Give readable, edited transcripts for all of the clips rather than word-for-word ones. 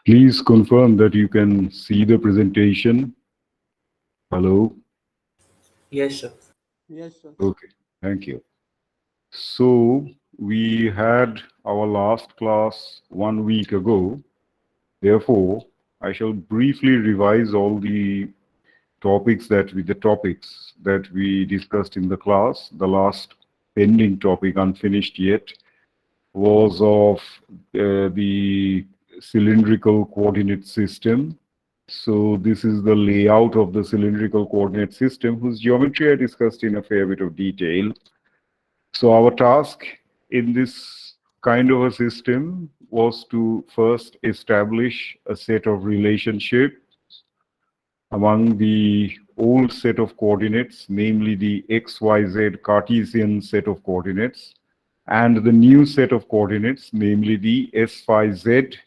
Please confirm that you can see the presentation. Hello. Yes, sir. Yes, sir. Okay, thank you. So we had our last class 1 week ago. Therefore, I shall briefly revise all the topics that we discussed in the class. The last pending topic, unfinished yet, was of the cylindrical coordinate system. So this is the layout of the cylindrical coordinate system, whose geometry I discussed in a fair bit of detail. So our task in this kind of a system was to first establish a set of relationships among the old set of coordinates, namely the XYZ Cartesian set of coordinates, and the new set of coordinates, namely the S phi Z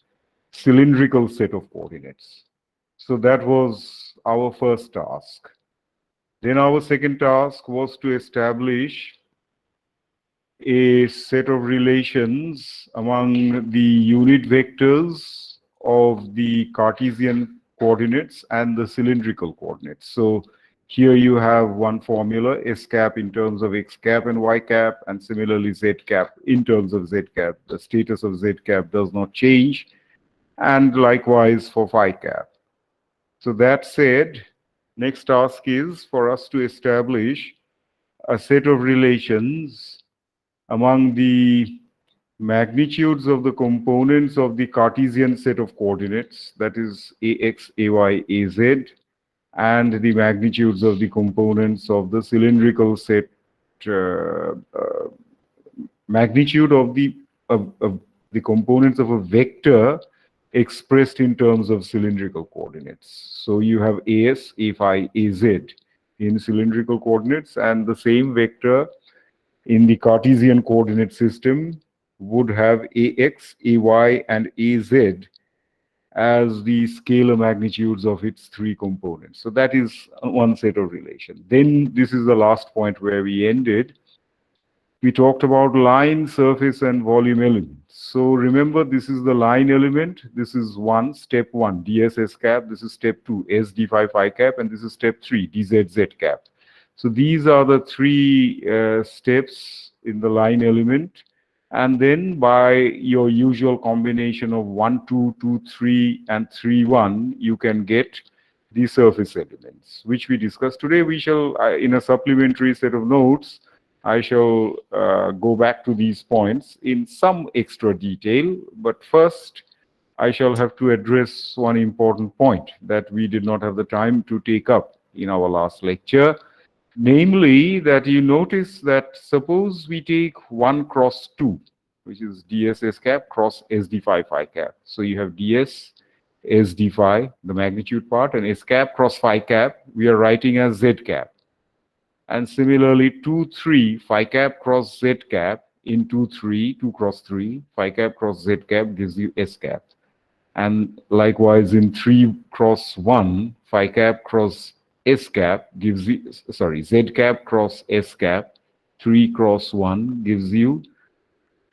cylindrical set of coordinates. So that was our first task. Then our second task was to establish a set of relations among the unit vectors of the Cartesian coordinates and the cylindrical coordinates. So here you have one formula, S cap in terms of X cap and Y cap, and similarly Z cap in terms of Z cap. The status of Z cap does not change, and likewise for phi cap. So that said, next task is for us to establish a set of relations among the magnitudes of the components of the Cartesian set of coordinates, that is AX, AY, AZ, and the magnitudes of the components of the cylindrical set, magnitude of the components of a vector expressed in terms of cylindrical coordinates. So you have AS, A phi, AZ in cylindrical coordinates, and the same vector in the Cartesian coordinate system would have AX, AY, and AZ as the scalar magnitudes of its three components. So that is one set of relation. Then this is the last point where we ended. We talked about line, surface, and volume elements. So remember, this is the line element. This is step one, DSS cap. This is step two, SD phi cap, and this is step three, DZZ cap. So these are the three steps in the line element. And then by your usual combination of 1, 2, 2, 3, and 3, 1, you can get the surface elements, which we discussed today. We shall, in a supplementary set of notes, I shall go back to these points in some extra detail. But first, I shall have to address one important point that we did not have the time to take up in our last lecture. Namely, that you notice that suppose we take 1 cross 2, which is DSS cap cross SD phi cap. So you have DS, SD phi, the magnitude part, and S cap cross phi cap, we are writing as Z cap. And similarly, 2, 3, phi cap cross Z cap in 2, 3, 2 cross 3, phi cap cross Z cap gives you S cap. And likewise, in 3 cross 1, phi cap cross S cap gives you, Z cap cross S cap, 3 cross 1 gives you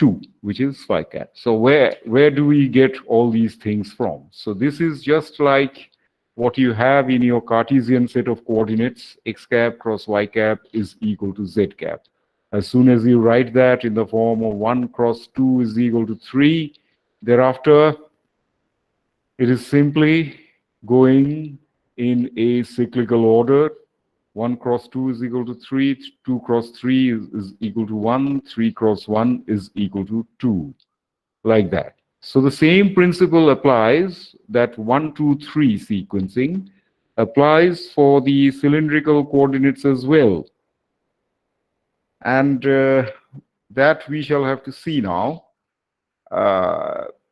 2, which is phi cap. So where do we get all these things from? So this is just like what you have in your Cartesian set of coordinates, X cap cross Y cap is equal to Z cap. As soon as you write that in the form of 1 cross 2 is equal to 3, thereafter, it is simply going in a cyclical order. 1 cross 2 is equal to 3, 2 cross 3 is equal to 1, 3 cross 1 is equal to 2, like that. So the same principle applies, that 1, 2, 3 sequencing applies for the cylindrical coordinates as well. And that we shall have to see now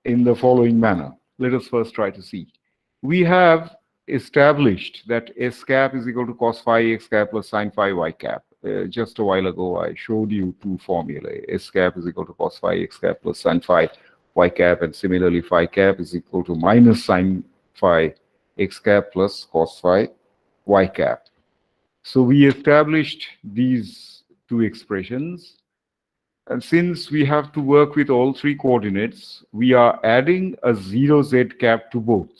in the following manner. Let us first try to see. We have established that S cap is equal to cos phi X cap plus sin phi Y cap. Just a while ago, I showed you two formulae. S cap is equal to cos phi X cap plus sin phi Y cap, and similarly phi cap is equal to minus sin phi X cap plus cos phi Y cap. So we established these two expressions. And since we have to work with all three coordinates, we are adding a 0 z cap to both.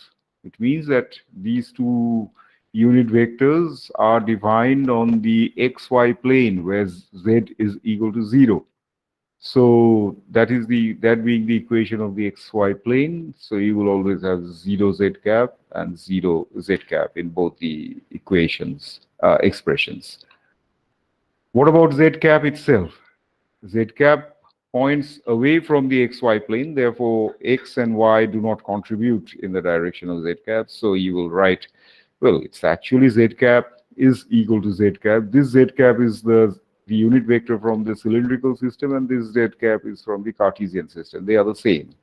It means that these two unit vectors are defined on the xy plane where z is equal to 0. So that being the equation of the xy plane. So you will always have 0 z cap and 0 z cap in both the equations, expressions. What about z cap itself? Z cap points away from the xy plane, therefore x and y do not contribute in the direction of z cap. So you will write, well, it's actually z cap is equal to z cap. This z cap is the unit vector from the cylindrical system, and this z cap is from the Cartesian system. They are the same.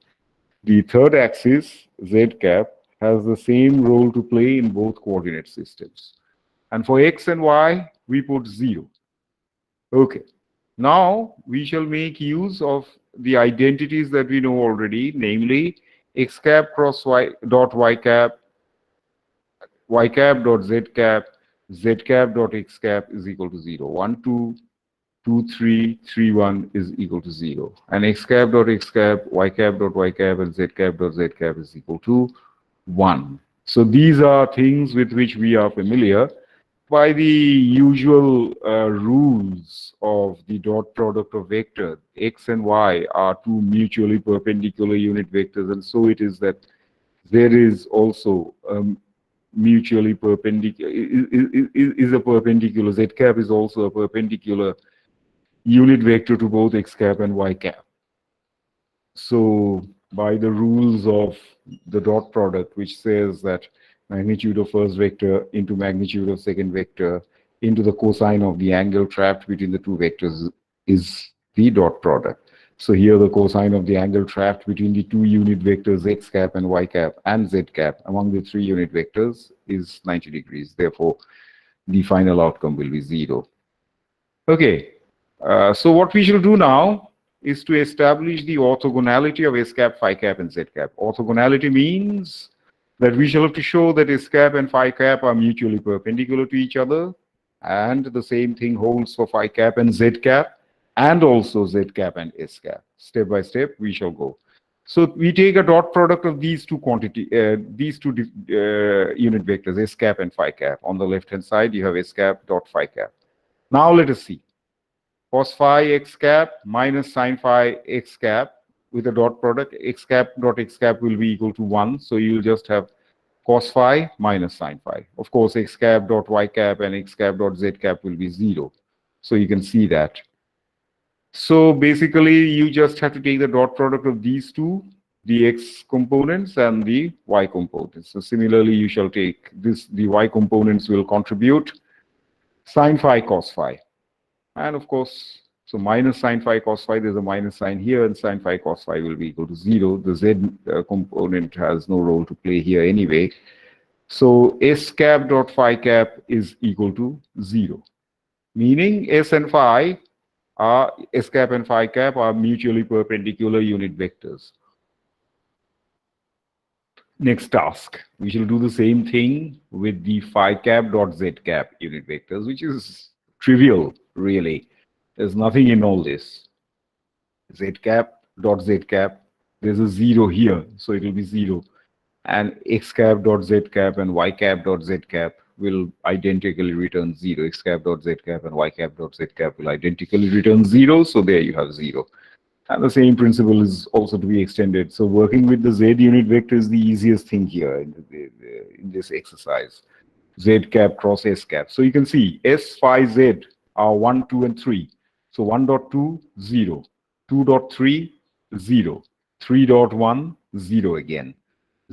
The third axis, z cap, has the same role to play in both coordinate systems. And for x and y, we put 0. Okay. Now we shall make use of the identities that we know already, namely x cap cross y dot y cap dot z cap dot x cap is equal to 0. 1, 2, 2, 3, 3, 1 is equal to 0. And x cap dot x cap, y cap dot y cap, and z cap dot z cap is equal to 1. So these are things with which we are familiar. By the usual rules of the dot product of vector, x and y are two mutually perpendicular unit vectors, and so it is that there is also mutually perpendicular, is a perpendicular, z cap is also a perpendicular unit vector to both x cap and y cap. So by the rules of the dot product, which says that magnitude of first vector into magnitude of second vector into the cosine of the angle trapped between the two vectors is the dot product. So here the cosine of the angle trapped between the two unit vectors x cap and y cap and z cap among the three unit vectors is 90 degrees. Therefore, the final outcome will be 0. Okay, so what we shall do now is to establish the orthogonality of s cap, phi cap, and z cap. Orthogonality means that we shall have to show that s cap and phi cap are mutually perpendicular to each other, and the same thing holds for phi cap and z cap, and also z cap and s cap. Step by step, we shall go. So we take a dot product of these two unit vectors, s cap and phi cap. On the left-hand side, you have s cap dot phi cap. Now let us see. Cos phi x cap minus sin phi x cap with a dot product, x cap dot x cap will be equal to 1. So you'll just have cos phi minus sin phi. Of course, x cap dot y cap and x cap dot z cap will be 0. So you can see that. So basically, you just have to take the dot product of these two, the x components and the y components. So similarly, you shall take this, the y components will contribute sin phi cos phi. And of course, so minus sin phi cos phi, there's a minus sign here, and sin phi cos phi will be equal to 0. The z component has no role to play here anyway. So s cap dot phi cap is equal to 0, meaning s and phi are, s cap and phi cap are mutually perpendicular unit vectors. Next task, we shall do the same thing with the phi cap dot z cap unit vectors, which is trivial, really. There's nothing in all this. Z cap dot z cap, there's a 0 here, so it will be 0. And x cap dot z cap and y cap dot z cap will identically return 0. X cap dot z cap and y cap dot z cap will identically return 0, so there you have 0. And the same principle is also to be extended. So working with the z unit vector is the easiest thing here in this exercise. Z cap cross s cap. So you can see s phi z are 1, 2, and 3. So 1.2, 0. 2.3, 0. 3.1, 0 again.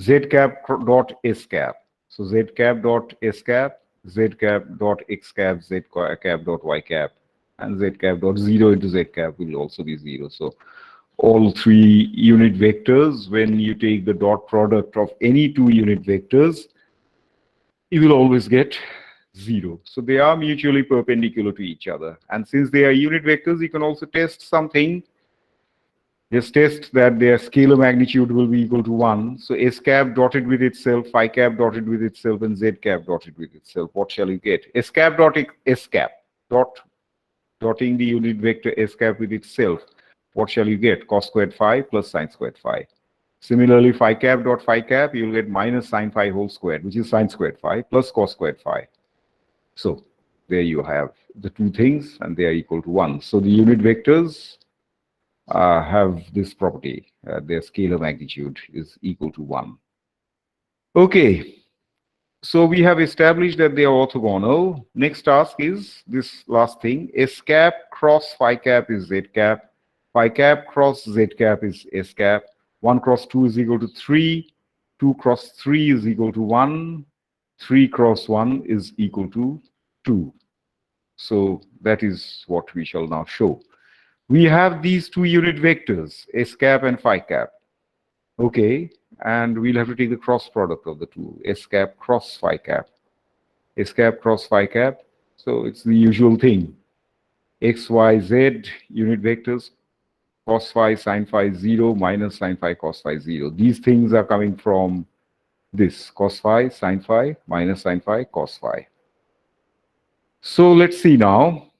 Z cap dot s cap. So z cap dot s cap, z cap dot x cap, z cap dot y cap, and z cap dot 0 into z cap will also be 0. So all three unit vectors, when you take the dot product of any two unit vectors, you will always get 0. So they are mutually perpendicular to each other. And since they are unit vectors, you can also test something. Just test that their scalar magnitude will be equal to 1. So s cap dotted with itself, phi cap dotted with itself, and z cap dotted with itself. What shall you get? S cap dot s cap dotting the unit vector s cap with itself what shall you get? Cos squared phi plus sine squared phi. Similarly, phi cap dot phi cap, you'll get minus sine phi whole squared, which is sine squared phi plus cos squared phi. So there you have the two things, and they are equal to 1. So the unit vectors have this property. Their scalar magnitude is equal to 1. Okay. So we have established that they are orthogonal. Next task is this last thing. S cap cross phi cap is Z cap. Phi cap cross Z cap is S cap. 1 cross 2 is equal to 3. 2 cross 3 is equal to 1. 3 cross 1 is equal to 2. So that is what we shall now show. We have these two unit vectors, S cap and phi cap. Okay. And we'll have to take the cross product of the two, S cap cross phi cap. S cap cross phi cap. So it's the usual thing. X, Y, Z unit vectors, cos phi, sin phi 0, minus sin phi, cos phi 0. These things are coming from this, cos phi, sin phi, minus sin phi, cos phi. So let's see now.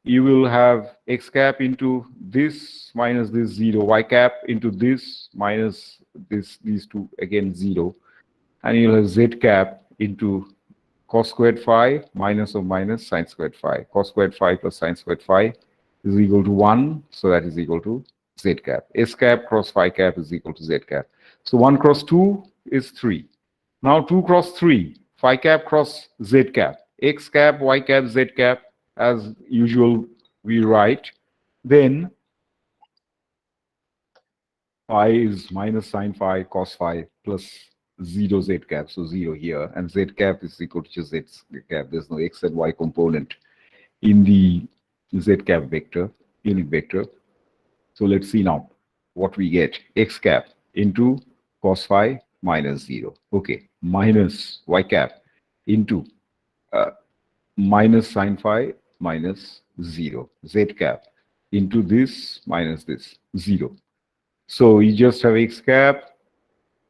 You will have x cap into this minus this 0, y cap into this minus this, these two again 0, and you'll have z cap into cos squared phi minus of minus sin squared phi. Cos squared phi plus sin squared phi is equal to 1, so that is equal to z cap. S cap cross phi cap is equal to z cap. So 1 cross 2 is 3. Now 2 cross 3, phi cap cross z cap. X cap, y cap, z cap, as usual we write. Then phi is minus sin phi cos phi plus 0 z cap, so 0 here, and z cap is equal to just z cap. There's no x and y component in the z cap vector, unit vector. So let's see now what we get. X cap into cos phi minus 0. Okay, minus y cap into minus sin phi minus 0. Z cap into this minus this 0. So you just have x cap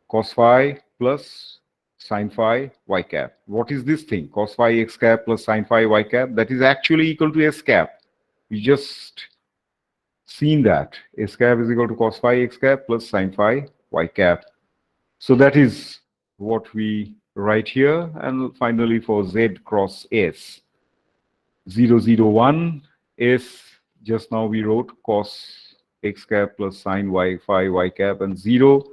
cos phi plus sin phi y cap. What is this thing? Cos phi x cap plus sin phi y cap. That is actually equal to s cap. We just seen that. S cap is equal to cos phi x cap plus sin phi y cap. So that is what we write here. And finally for z cross s, 0, 0, 1, s, just now we wrote cos x cap plus sin y phi y cap and 0.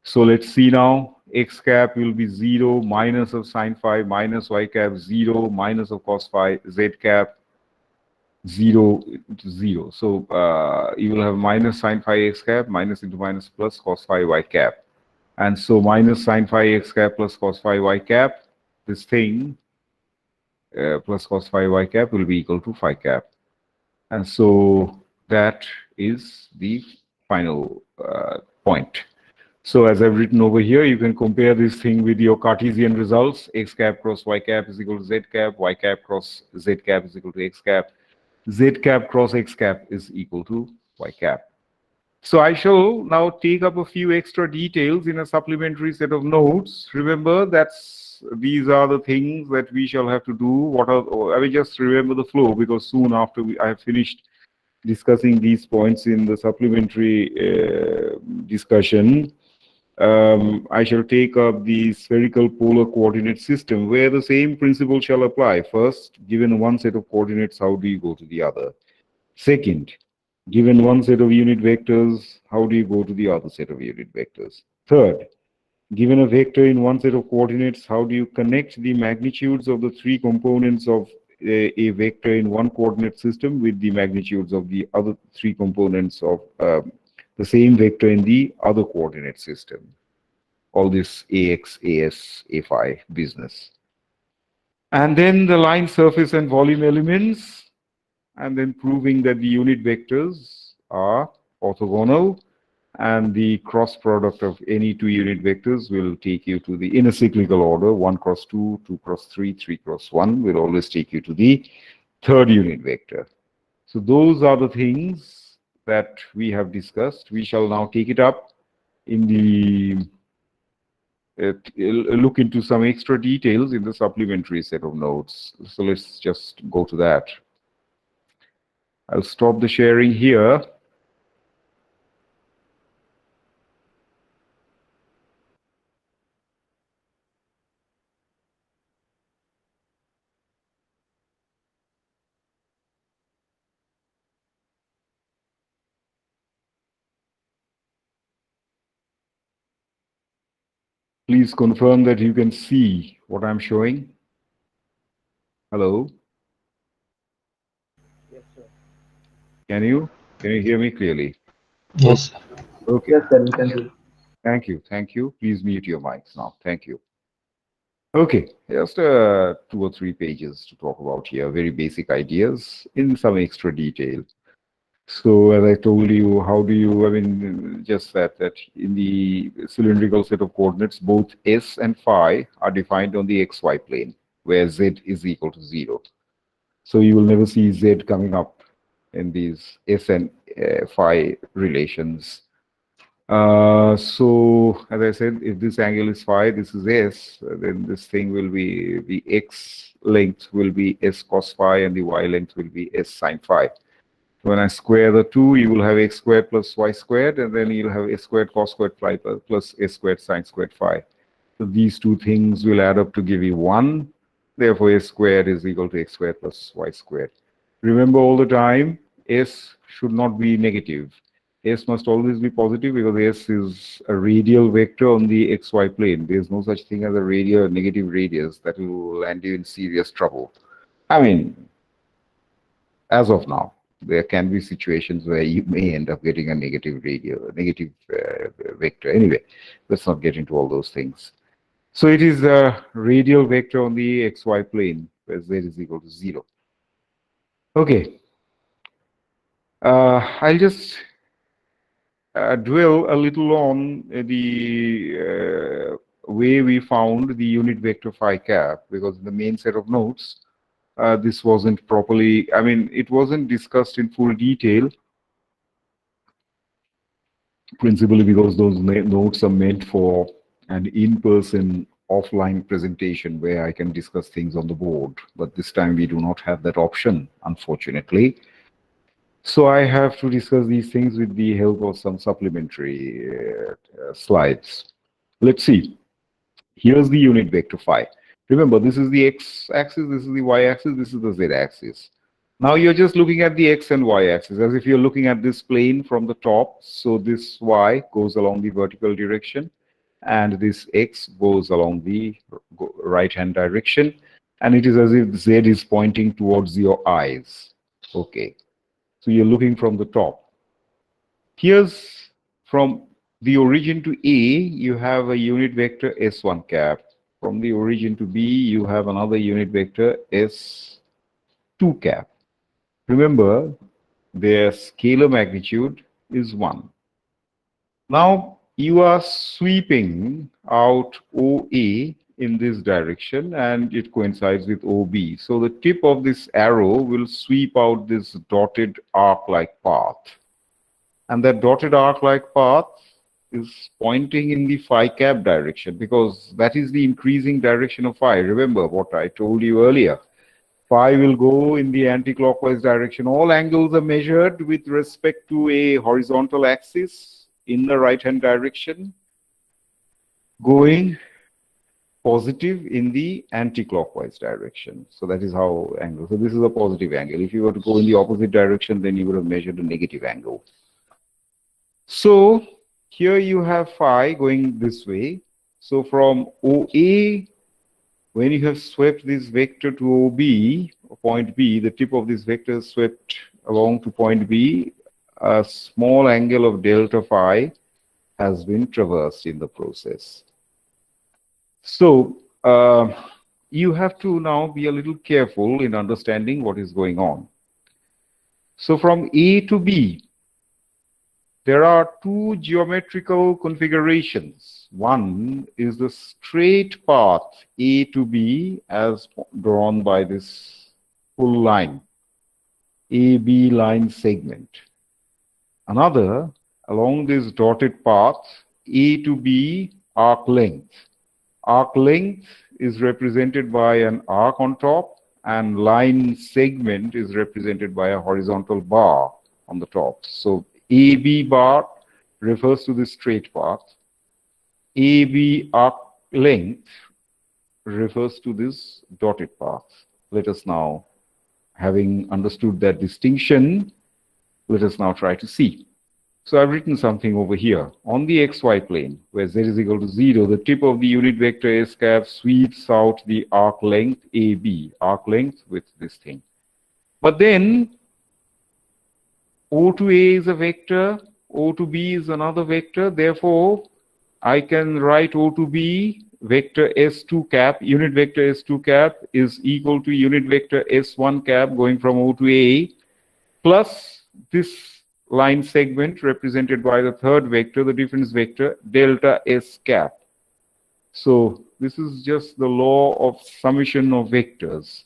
So let's see now, x cap will be 0 minus of sin phi minus y cap 0 minus of cos phi, z cap 0 to 0. So you will have minus sin phi x cap minus into minus plus cos phi y cap. And so minus sin phi x cap plus cos phi y cap, this thing plus cos phi y cap will be equal to phi cap. And so that is the final point. So as I've written over here, you can compare this thing with your Cartesian results. X cap cross y cap is equal to z cap. Y cap cross z cap is equal to x cap. Z cap cross x cap is equal to y cap. So I shall now take up a few extra details in a supplementary set of notes. Remember, these are the things that we shall have to do. I will just remember the flow, because soon after I have finished discussing these points in the supplementary discussion, I shall take up the spherical polar coordinate system, where the same principle shall apply. First, given one set of coordinates, how do you go to the other? Second, given one set of unit vectors, how do you go to the other set of unit vectors? Third, given a vector in one set of coordinates, how do you connect the magnitudes of the three components of a vector in one coordinate system with the magnitudes of the other three components of the same vector in the other coordinate system? All this AX, AS, A phi business. And then the line, surface, and volume elements, and then proving that the unit vectors are orthogonal, and the cross product of any two unit vectors will take you to the inner cyclical order. 1 cross 2, 2 cross 3, 3 cross 1 will always take you to the third unit vector. So those are the things that we have discussed. We shall now take it up in the look into some extra details in the supplementary set of notes. So let's just go to that. I'll stop the sharing here. Please confirm that you can see what I'm showing. Hello? Yes, sir. Can you hear me clearly? Yes, sir. Okay. Yes, sir, we can do. Thank you. Thank you. Please mute your mics now. Thank you. Okay, just 2 or 3 pages to talk about here, very basic ideas in some extra detail. So as I told you, how do you, I mean, just that in the cylindrical set of coordinates, both s and phi are defined on the xy plane, where z is equal to 0. So you will never see z coming up in these s and phi relations. So as I said, if this angle is phi, this is s, then this thing will be, the x length will be s cos phi and the y length will be s sin phi. When I square the two, you will have x squared plus y squared, and then you'll have s squared cos squared phi plus s squared sin squared phi. So these two things will add up to give you 1. Therefore, s squared is equal to x squared plus y squared. Remember all the time, s should not be negative. S must always be positive because s is a radial vector on the xy plane. There's no such thing as a radial negative radius that will land you in serious trouble. I mean, as of now, there can be situations where you may end up getting a negative negative vector. Anyway, let's not get into all those things. So it is a radial vector on the xy plane where z is equal to 0. Okay, I'll just dwell a little on the way we found the unit vector phi cap, because in the main set of notes, this wasn't properly, I mean, it wasn't discussed in full detail, principally because those notes are meant for an in-person offline presentation where I can discuss things on the board. But this time we do not have that option, unfortunately. So I have to discuss these things with the help of some supplementary slides. Let's see. Here's the unit vector phi. Remember, this is the x-axis, this is the y-axis, this is the z-axis. Now you're just looking at the x and y axis as if you're looking at this plane from the top. So this y goes along the vertical direction and this x goes along the right-hand direction. And it is as if z is pointing towards your eyes. Okay. So you're looking from the top. Here's from the origin to A, you have a unit vector S1 cap. From the origin to B, you have another unit vector S2 cap. Remember, their scalar magnitude is 1. Now, you are sweeping out OA in this direction and it coincides with OB. So the tip of this arrow will sweep out this dotted arc-like path. And that dotted arc-like path is pointing in the phi cap direction because that is the increasing direction of phi. Remember what I told you earlier. Phi will go in the anti-clockwise direction. All angles are measured with respect to a horizontal axis in the right-hand direction, going positive in the anti-clockwise direction. So that is how angle. So this is a positive angle. If you were to go in the opposite direction, then you would have measured a negative angle. So here you have phi going this way. So from OA, when you have swept this vector to OB, point B, the tip of this vector is swept along to point B, a small angle of delta phi has been traversed in the process. So you have to now be a little careful in understanding what is going on. So from A to B, there are two geometrical configurations. One is the straight path A to B as drawn by this full line, AB line segment. Another, along this dotted path, A to B arc length. Arc length is represented by an arc on top and line segment is represented by a horizontal bar on the top. So AB bar refers to the straight path. AB arc length refers to this dotted path. Let us now, having understood that distinction, let us now try to see. So I've written something over here. On the xy plane, where z is equal to 0, the tip of the unit vector s cap sweeps out the arc length AB, arc length with this thing. But then O to A is a vector, O to B is another vector. Therefore, I can write O to B vector S2 cap, unit vector S2 cap is equal to unit vector S1 cap going from O to A plus this line segment represented by the third vector, the difference vector, delta S cap. So this is just the law of summation of vectors.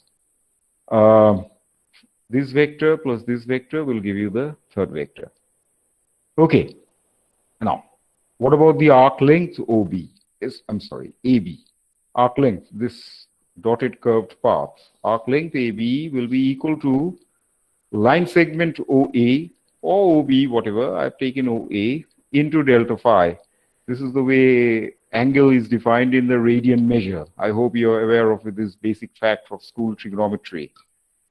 This vector plus this vector will give you the third vector. Okay. Now, what about the arc length OB? AB. Arc length, this dotted curved path. Arc length AB will be equal to line segment OA or OB, whatever. I've taken OA into delta phi. This is the way angle is defined in the radian measure. I hope you're aware of this basic fact of school trigonometry.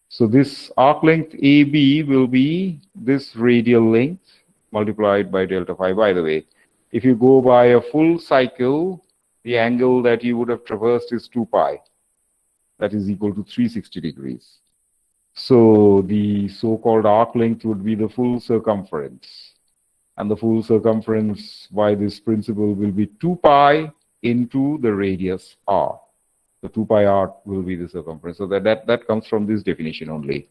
So this arc length AB will be this radial length multiplied by delta phi. By the way, if you go by a full cycle, the angle that you would have traversed is 2 pi. That is equal to 360 degrees. So the so-called arc length would be the full circumference. And the full circumference by this principle will be 2 pi into the radius r. The 2 pi r will be the circumference. So that comes from this definition only.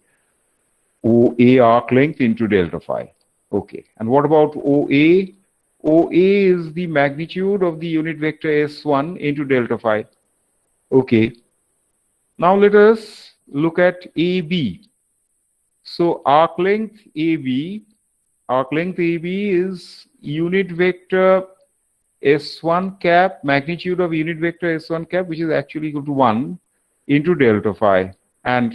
OA arc length into delta phi. Okay. And what about OA? OA is the magnitude of the unit vector S1 into delta phi. Okay. Now let us look at AB. So arc length AB is unit vector S1 cap, magnitude of unit vector S1 cap, which is actually equal to 1 into delta phi. And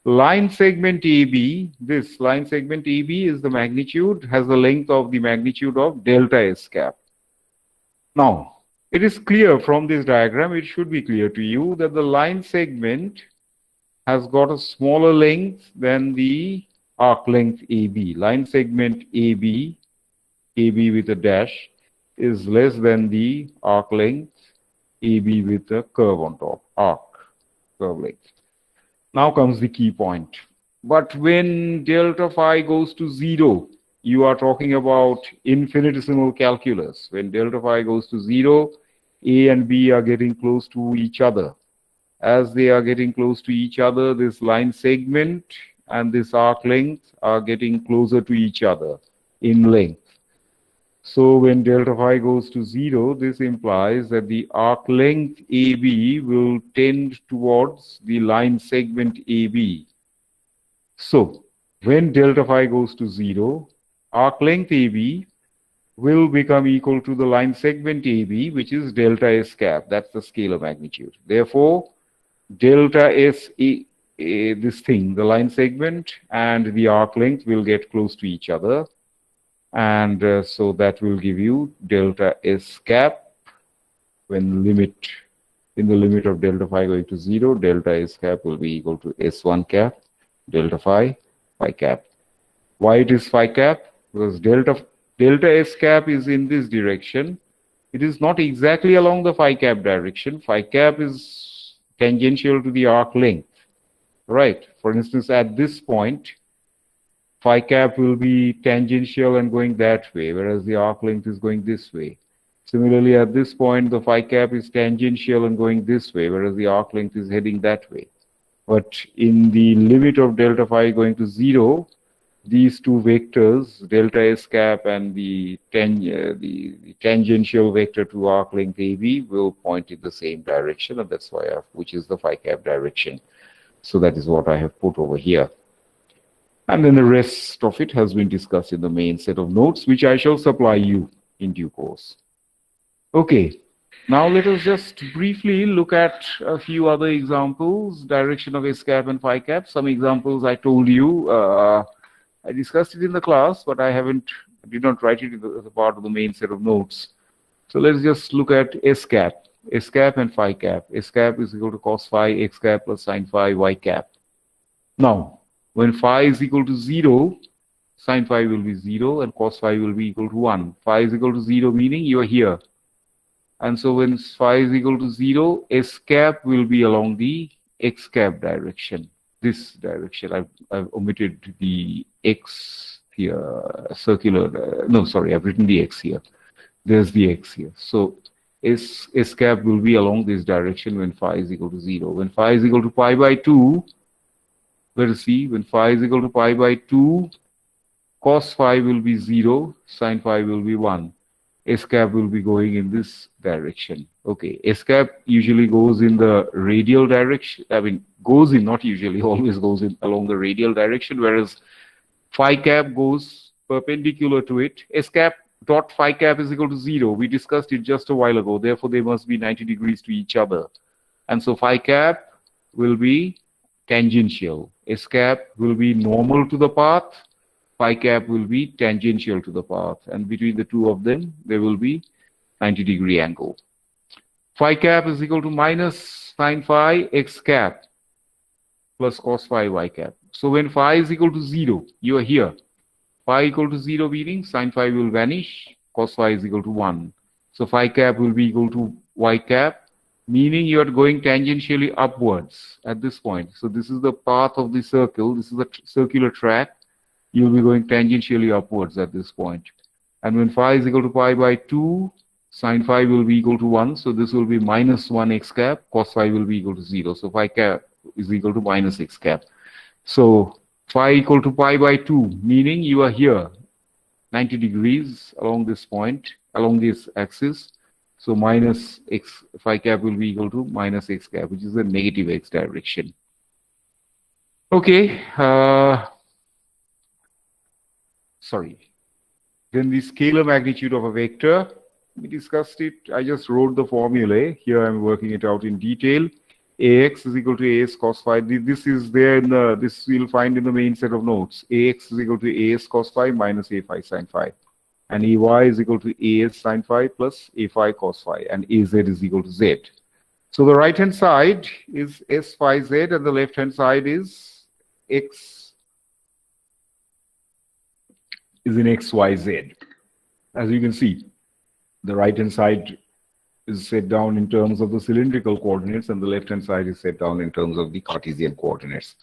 line segment AB, this line segment AB is the magnitude, has the length of the magnitude of delta S cap. Now, it is clear from this diagram, it should be clear to you that the line segment has got a smaller length than the arc length AB. Line segment AB with a dash, is less than the arc length AB with a curve on top, curve length. Now comes the key point. But when delta phi goes to 0, you are talking about infinitesimal calculus. When delta phi goes to 0, A and B are getting close to each other. As they are getting close to each other, this line segment and this arc length are getting closer to each other in length. So when delta phi goes to 0, this implies that the arc length AB will tend towards the line segment AB. So when delta phi goes to 0, arc length AB will become equal to the line segment AB, which is delta S cap. That's the scalar magnitude. Therefore, delta S, this thing, the line segment and the arc length will get close to each other. And so that will give you delta S cap when in the limit of delta phi going to 0, delta S cap will be equal to S1 cap, delta phi cap. Why it is phi cap? Because delta S cap is in this direction. It is not exactly along the phi cap direction. Phi cap is tangential to the arc length, right? For instance, at this point, phi cap will be tangential and going that way, whereas the arc length is going this way. Similarly, at this point, the phi cap is tangential and going this way, whereas the arc length is heading that way. But in the limit of delta phi going to 0, these two vectors, delta S cap and the tangential vector to arc length AB, will point in the same direction, and that's why which is the phi cap direction. So that is what I have put over here. And then the rest of it has been discussed in the main set of notes, which I shall supply you in due course. Okay, now let us just briefly look at a few other examples, direction of S cap and phi cap. Some examples I told you, I discussed it in the class, but I did not write it as a part of the main set of notes. So let's just look at S cap and phi cap. S cap is equal to cos phi, X cap plus sin phi, Y cap. Now, when phi is equal to 0, sine phi will be 0, and cos phi will be equal to 1. Phi is equal to 0, meaning you are here. And so when phi is equal to 0, S cap will be along the X cap direction. This direction. I've omitted the X here, circular. No, sorry, I've written the X here. There's the X here. So S cap will be along this direction when phi is equal to 0. When phi is equal to pi by 2, let us see, when phi is equal to pi by 2, cos phi will be 0, sine phi will be 1. S cap will be going in this direction. Okay, S cap usually goes in the radial direction. I mean, goes in, not usually, always goes in along the radial direction, whereas phi cap goes perpendicular to it. S cap dot phi cap is equal to 0. We discussed it just a while ago. Therefore, they must be 90 degrees to each other. And so phi cap will be tangential. S cap will be normal to the path. Phi cap will be tangential to the path, and between the two of them, there will be 90-degree angle. Phi cap is equal to minus sine phi x cap plus cos phi y cap. So when phi is equal to 0, you are here. Phi equal to 0 meaning sine phi will vanish, cos phi is equal to 1. So phi cap will be equal to y cap, meaning you are going tangentially upwards at this point. So this is the path of the circle. This is the circular track. You'll be going tangentially upwards at this point. And when phi is equal to pi by 2, sine phi will be equal to 1. So this will be minus 1 x cap. Cos phi will be equal to 0. So phi cap is equal to minus x cap. So phi equal to pi by 2, meaning you are here, 90 degrees along this point, along this axis. So minus x, phi cap will be equal to minus x cap, which is the negative x direction. Okay. Sorry. Then the scalar magnitude of a vector, we discussed it. I just wrote the formulae. Here I'm working it out in detail. Ax is equal to as cos phi. This is there in the, this we'll find in the main set of notes. Ax is equal to as cos phi minus a phi sin phi. And ay is equal to as sin phi plus a phi cos phi. And az is equal to z. So the right hand side is s phi z and the left hand side is x is in x, y, z. As you can see, the right-hand side is set down in terms of the cylindrical coordinates and the left-hand side is set down in terms of the Cartesian coordinates.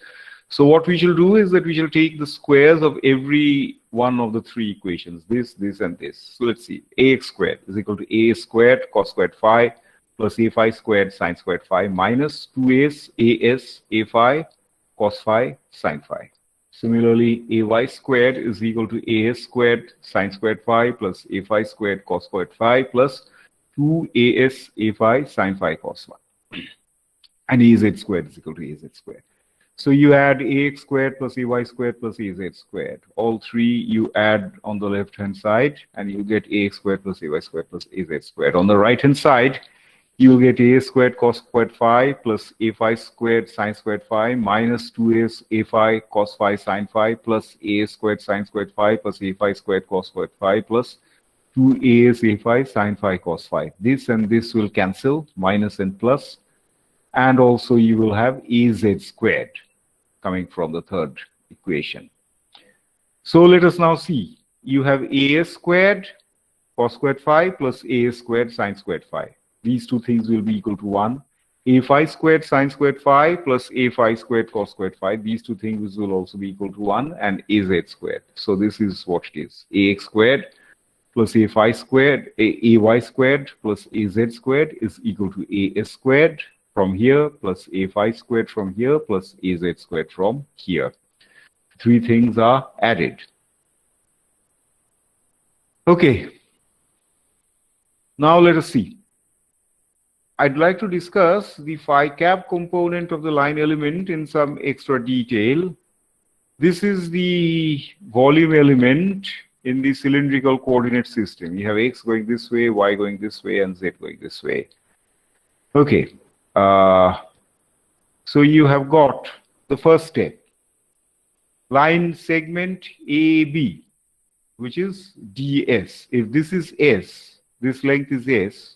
So what we shall do is that we shall take the squares of every one of the three equations, this, and this. So let's see, ax squared is equal to a squared cos squared phi plus a phi squared sin squared phi minus 2as a phi cos phi sin phi. Similarly, ay squared is equal to as squared sin squared phi plus a phi squared cos squared phi plus 2as a phi sin phi cos phi. And az squared is equal to az squared. So you add ax squared plus ay squared plus az squared. All three you add on the left hand side and you get ax squared plus ay squared plus az squared. On the right hand side, you will get a squared cos squared phi plus a phi squared sin squared phi minus 2as a phi cos phi sin phi plus a squared sin squared phi plus a phi squared cos squared phi plus 2as a phi sin phi cos phi. This and this will cancel, minus and plus. And also you will have az squared coming from the third equation. So let us now see. You have as squared cos squared phi plus a squared sin squared phi. These two things will be equal to 1. A phi squared sin squared phi plus a phi squared cos squared phi. These two things will also be equal to 1 and az squared. So this is what it is. Ax squared plus a phi squared, ay squared plus az squared is equal to as squared from here plus a phi squared from here plus az squared from here. Three things are added. Okay. Now let us see. I'd like to discuss the phi cap component of the line element in some extra detail. This is the volume element in the cylindrical coordinate system. You have x going this way, y going this way, and z going this way. Okay. So you have got the first step. Line segment AB, which is ds. If this is s, this length is s,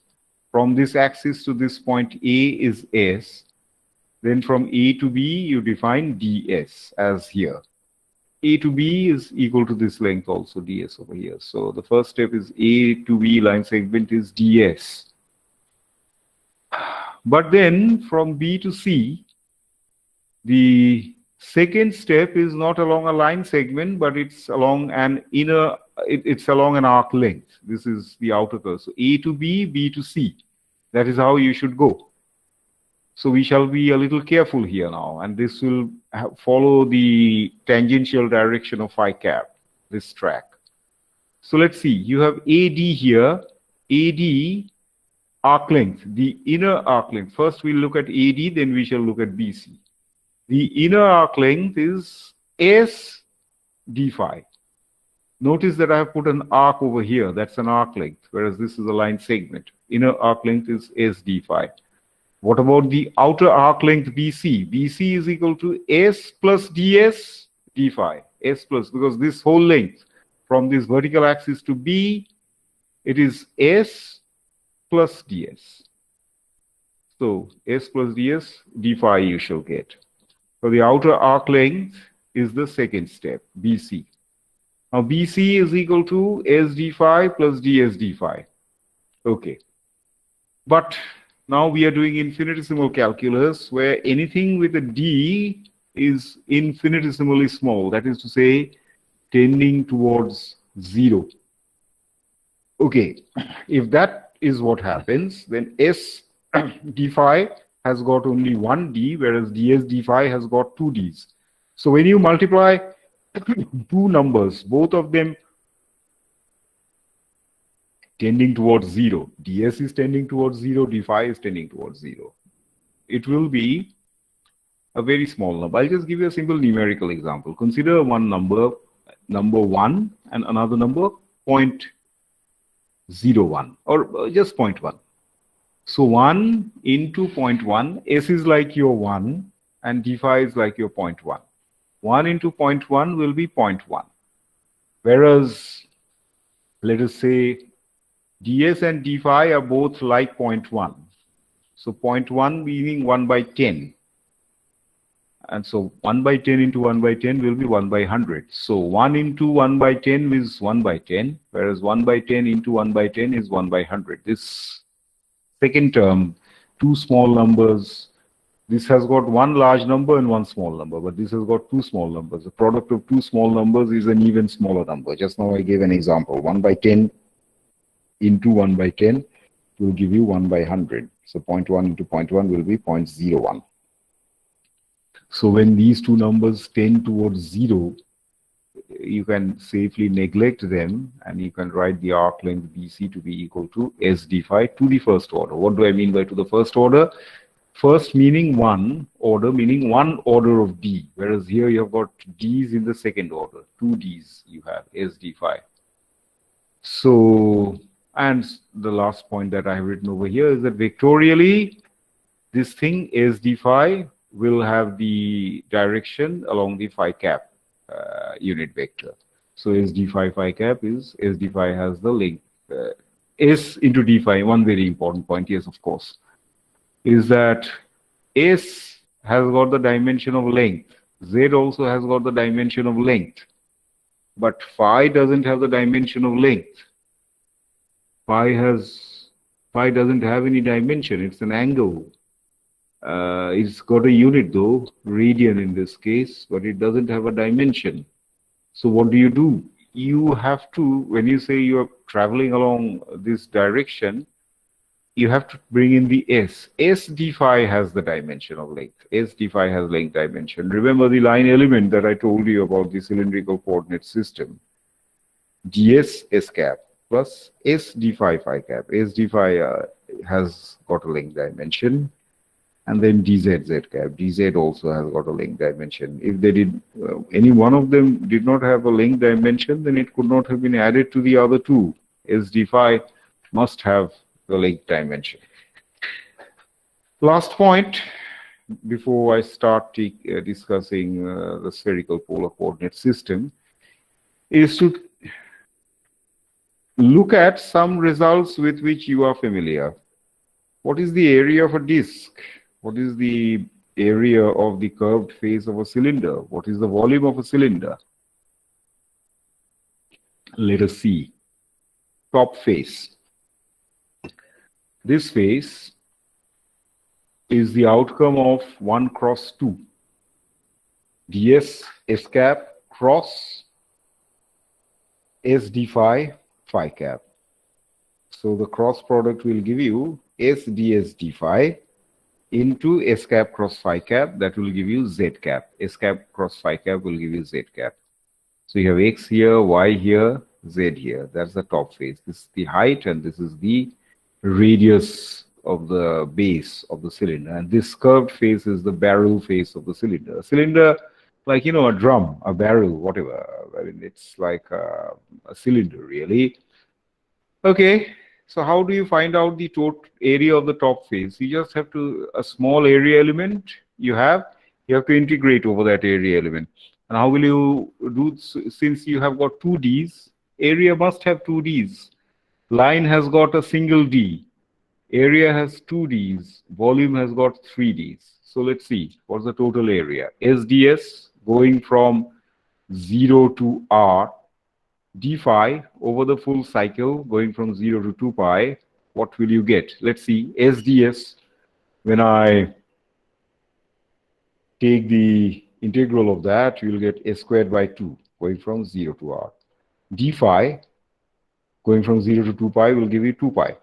from this axis to this point A is S. Then from A to B, you define ds as here. A to B is equal to this length also, ds over here. So the first step is A to B line segment is ds. But then from B to C, the second step is not along a line segment, but it's along an it's along an arc length. This is the outer curve. So A to B, B to C. That is how you should go. So we shall be a little careful here now, and this will follow the tangential direction of phi cap, this track. So let's see, you have AD here, AD arc length, the inner arc length. First we'll look at AD, then we shall look at BC. The inner arc length is S d phi. Notice that I have put an arc over here, that's an arc length, whereas this is a line segment. Inner arc length is S d phi. What about the outer arc length BC? BC is equal to S plus ds d phi. S plus, because this whole length from this vertical axis to B, it is S plus ds. So S plus ds d phi you shall get. So the outer arc length is the second step, BC. Now BC is equal to S d phi plus ds d phi. Okay. But now we are doing infinitesimal calculus where anything with a d is infinitesimally small, that is to say, tending towards 0. Okay, if that is what happens, then S d phi has got only one d, whereas ds d phi has got two d's. So when you multiply two numbers, both of them tending towards 0, ds is tending towards 0, d phi is tending towards 0, it will be a very small number. I'll just give you a simple numerical example. Consider one number 1, and another number 0.01 or just 0.1. So 1 into 0.1, S is like your 1 and d phi is like your 0.1. 1 into 0.1 will be 0.1. Whereas, let us say, ds and d phi are both like 0.1. So 0.1 meaning 1 by 10. And so 1 by 10 into 1 by 10 will be 1 by 100. So 1 into 1 by 10 is 1 by 10, whereas 1 by 10 into 1 by 10 is 1 by 100. This second term, two small numbers, this has got one large number and one small number, but this has got two small numbers. The product of two small numbers is an even smaller number. Just now I gave an example. 1 by 10 into 1 by 10 will give you 1 by 100. So 0.1 into 0.1 will be 0.01. So when these two numbers tend towards 0, you can safely neglect them, and you can write the arc length BC to be equal to S d phi to the first order. What do I mean by to the first order? First meaning one order, meaning one order of d, whereas here you have got d's in the second order. Two d's you have, S d phi. So, and the last point that I have written over here is that vectorially, this thing S d phi will have the direction along the phi cap unit vector. So S d phi phi cap is, S d phi has the length, S into d phi. One very important point, yes, of course, is that S has got the dimension of length. Z also has got the dimension of length. But phi doesn't have the dimension of length. Phi doesn't have any dimension. It's an angle. It's got a unit though, radian in this case, but it doesn't have a dimension. So what do? You have to, when you say you are traveling along this direction, you have to bring in the S. S d phi has the dimension of length. S d phi has length dimension. Remember the line element that I told you about the cylindrical coordinate system. ds s cap plus S d phi phi cap. S d phi has got a length dimension. And then dz z cap. dz also has got a length dimension. If they did, any one of them did not have a length dimension, then it could not have been added to the other two. S d phi must have the length dimension. Last point, before I start discussing the spherical polar coordinate system, is to look at some results with which you are familiar. What is the area of a disk? What is the area of the curved face of a cylinder? What is the volume of a cylinder? Let us see. Top face. This face is the outcome of 1 cross 2. ds S cap cross S d phi phi cap. So the cross product will give you S ds d phi into S cap cross phi cap. That will give you Z cap. S cap cross phi cap will give you Z cap. So you have X here, Y here, Z here. That's the top face. This is the height and this is the radius of the base of the cylinder. And this curved face is the barrel face of the cylinder. A cylinder, like, you know, a drum, a barrel, whatever. I mean, it's like a cylinder, really. Okay, so how do you find out the total area of the top face? You just have to, a small area element you have to integrate over that area element. And how will you do, since you have got 2 Ds, area must have 2 Ds. Line has got a single D. Area has 2 Ds. Volume has got 3 Ds. So let's see, what's the total area? SDS going from 0 to R, d phi over the full cycle going from 0 to 2 pi, what will you get? Let's see, SDS, when I take the integral of that, you will get S squared by 2 going from 0 to R. d phi going from 0 to 2 pi will give you 2 pi.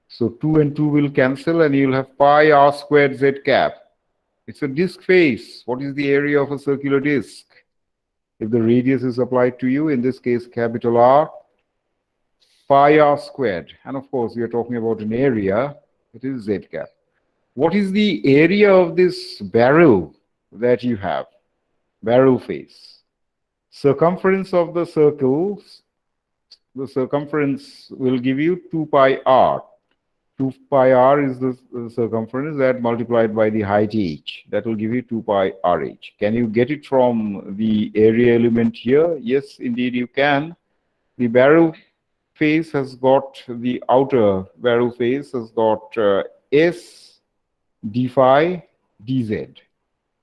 So 2 and 2 will cancel and you'll have pi R squared Z cap. It's a disk face. What is the area of a circular disk? If the radius is applied to you, in this case capital R, pi R squared. And of course, we are talking about an area, it is Z cap. What is the area of this barrel that you have? Barrel face. Circumference of the circles, the circumference will give you 2 pi R. 2 pi R is the circumference that multiplied by the height h. That will give you 2 pi RH. Can you get it from the area element here? Yes, indeed you can. The barrel face has got, the outer barrel face has got S d phi dz.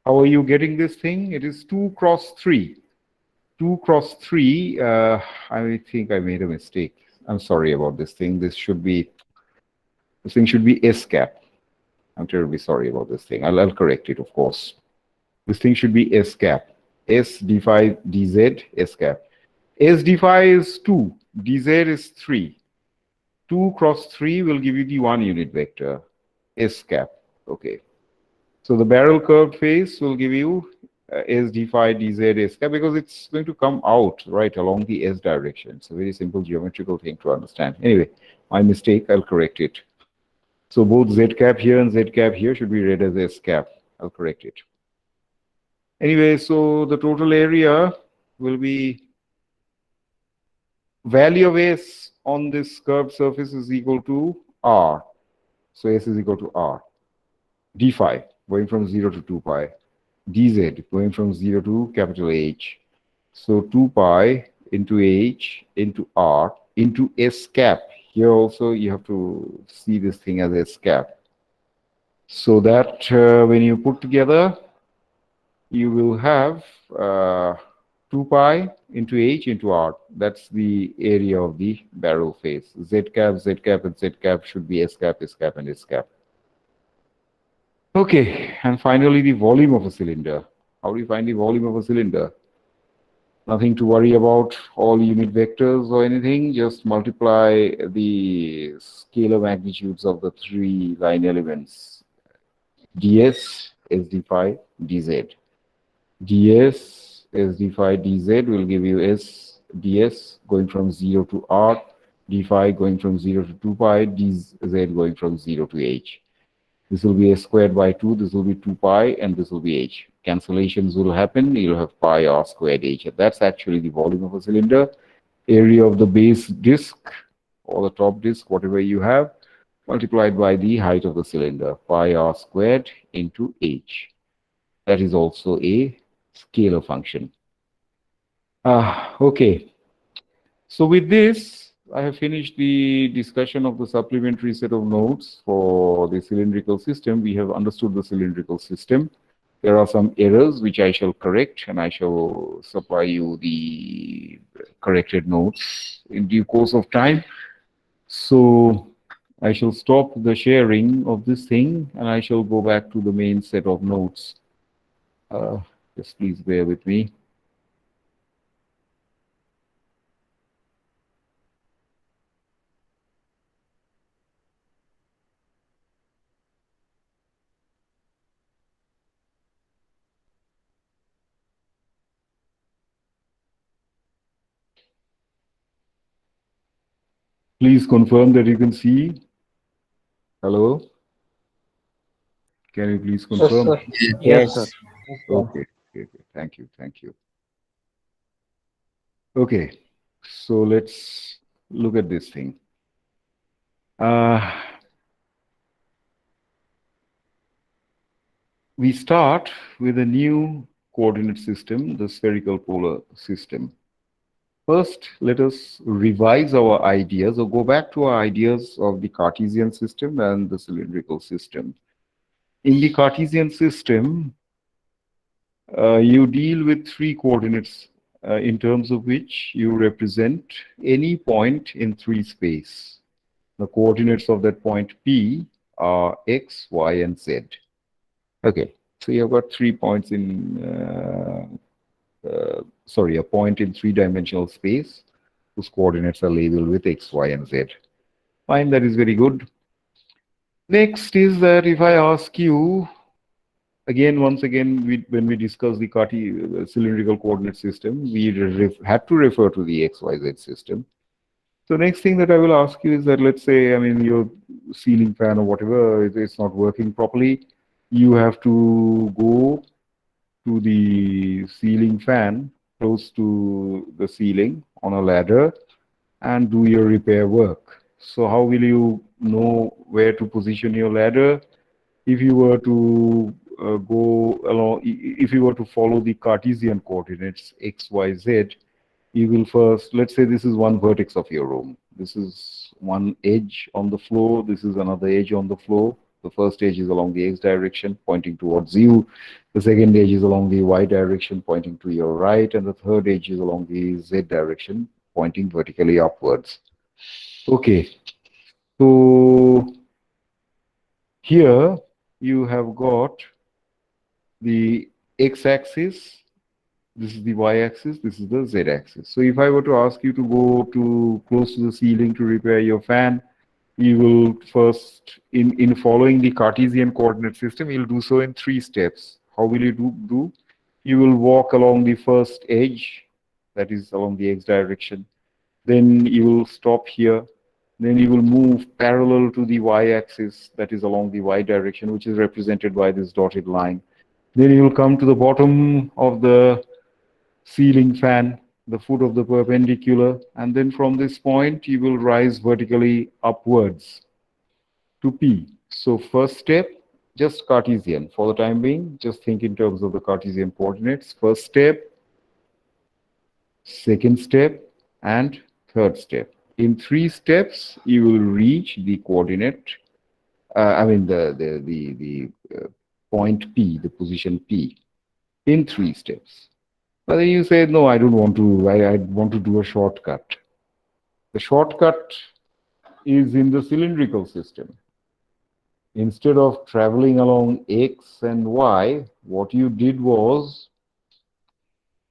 How are you getting this thing? It is 2 cross 3. 2 cross 3, I think I made a mistake. I'm sorry about this thing. This thing should be S cap. I'm terribly sorry about this thing. I'll correct it, of course. This thing should be S cap. S d phi dz, S cap. S d phi is 2, dz is 3. 2 cross 3 will give you the 1 unit vector, S cap. Okay. So the barrel curved face will give you S d phi dz S cap because it's going to come out right along the S direction. It's a very simple geometrical thing to understand. Anyway, my mistake, I'll correct it. So both Z cap here and Z cap here should be read as S cap. I'll correct it. Anyway, so the total area will be, value of S on this curved surface is equal to R. So S is equal to R. d phi going from 0 to 2 pi. dz going from 0 to capital H. So 2 pi into H into R into S cap. Here also you have to see this thing as S cap. So that when you put together, you will have 2 pi into H into R. That's the area of the barrel face. Z cap, Z cap, and Z cap should be S cap, S cap, and S cap. Okay, and finally the volume of a cylinder. How do you find the volume of a cylinder? Nothing to worry about, all unit vectors or anything, just multiply the scalar magnitudes of the 3 line elements. ds, S d phi, dz. ds, S d phi, dz will give you S ds going from 0 to R, d phi going from 0 to 2 pi, dz going from 0 to H. This will be S squared by 2, this will be 2 pi, and this will be H. Cancellations will happen, you'll have pi R squared H. That's actually the volume of a cylinder. Area of the base disk, or the top disk, whatever you have, multiplied by the height of the cylinder, pi R squared into H. That is also a scalar function. Okay. So with this, I have finished the discussion of the supplementary set of notes for the cylindrical system. We have understood the cylindrical system. There are some errors which I shall correct, and I shall supply you the corrected notes in due course of time. So I shall stop the sharing of this thing, and I shall go back to the main set of notes. Uh, just please bear with me. Please confirm that you can see. Hello? Can you please Yes, confirm? sir. Yes, sir. Yes. Yes, sir. Okay. Okay. Thank you. Thank you. Okay. So let's look at this thing. We start with a new coordinate system, the spherical polar system. First, let us revise our ideas or go back to our ideas of the Cartesian system and the cylindrical system. In the Cartesian system, you deal with three coordinates in terms of which you represent any point in three space. The coordinates of that point P are X, Y, and Z. Okay, so you've got 3 points in, sorry, a point in three-dimensional space whose coordinates are labeled with X, Y, and Z. Fine, that is very good. Next is that if I ask you, again, once again, when we discuss the cylindrical coordinate system, we had to refer to the XYZ system. So next thing that I will ask you is that, let's say, I mean, your ceiling fan or whatever, it's not working properly. You have to go to the ceiling fan close to the ceiling on a ladder and do your repair work. So how will you know where to position your ladder? If you were to go along, if you were to follow the Cartesian coordinates x, y, z, you will first, let's say this is one vertex of your room. This is one edge on the floor. This is another edge on the floor. The first edge is along the x direction, pointing towards you. The second edge is along the y direction, pointing to your right. And the third edge is along the z direction, pointing vertically upwards. Okay, so here you have got the x-axis, this is the y-axis, this is the z-axis. So if I were to ask you to go to close to the ceiling to repair your fan, you will first, in following the Cartesian coordinate system, you'll do so in 3 steps. How will you do? You will walk along the first edge, that is along the x direction. Then you will stop here. Then you will move parallel to the y-axis, that is along the y direction, which is represented by this dotted line. Then you will come to the bottom of the ceiling fan, the foot of the perpendicular, and then from this point you will rise vertically upwards to P. So first step, just Cartesian. For the time being, just think in terms of the Cartesian coordinates. First step, second step, and third step. In 3 steps, you will reach the coordinate, I mean the point P, the position P, in 3 steps. But then you say, no, I don't want to, I want to do a shortcut. The shortcut is in the cylindrical system. Instead of traveling along X and Y, what you did was,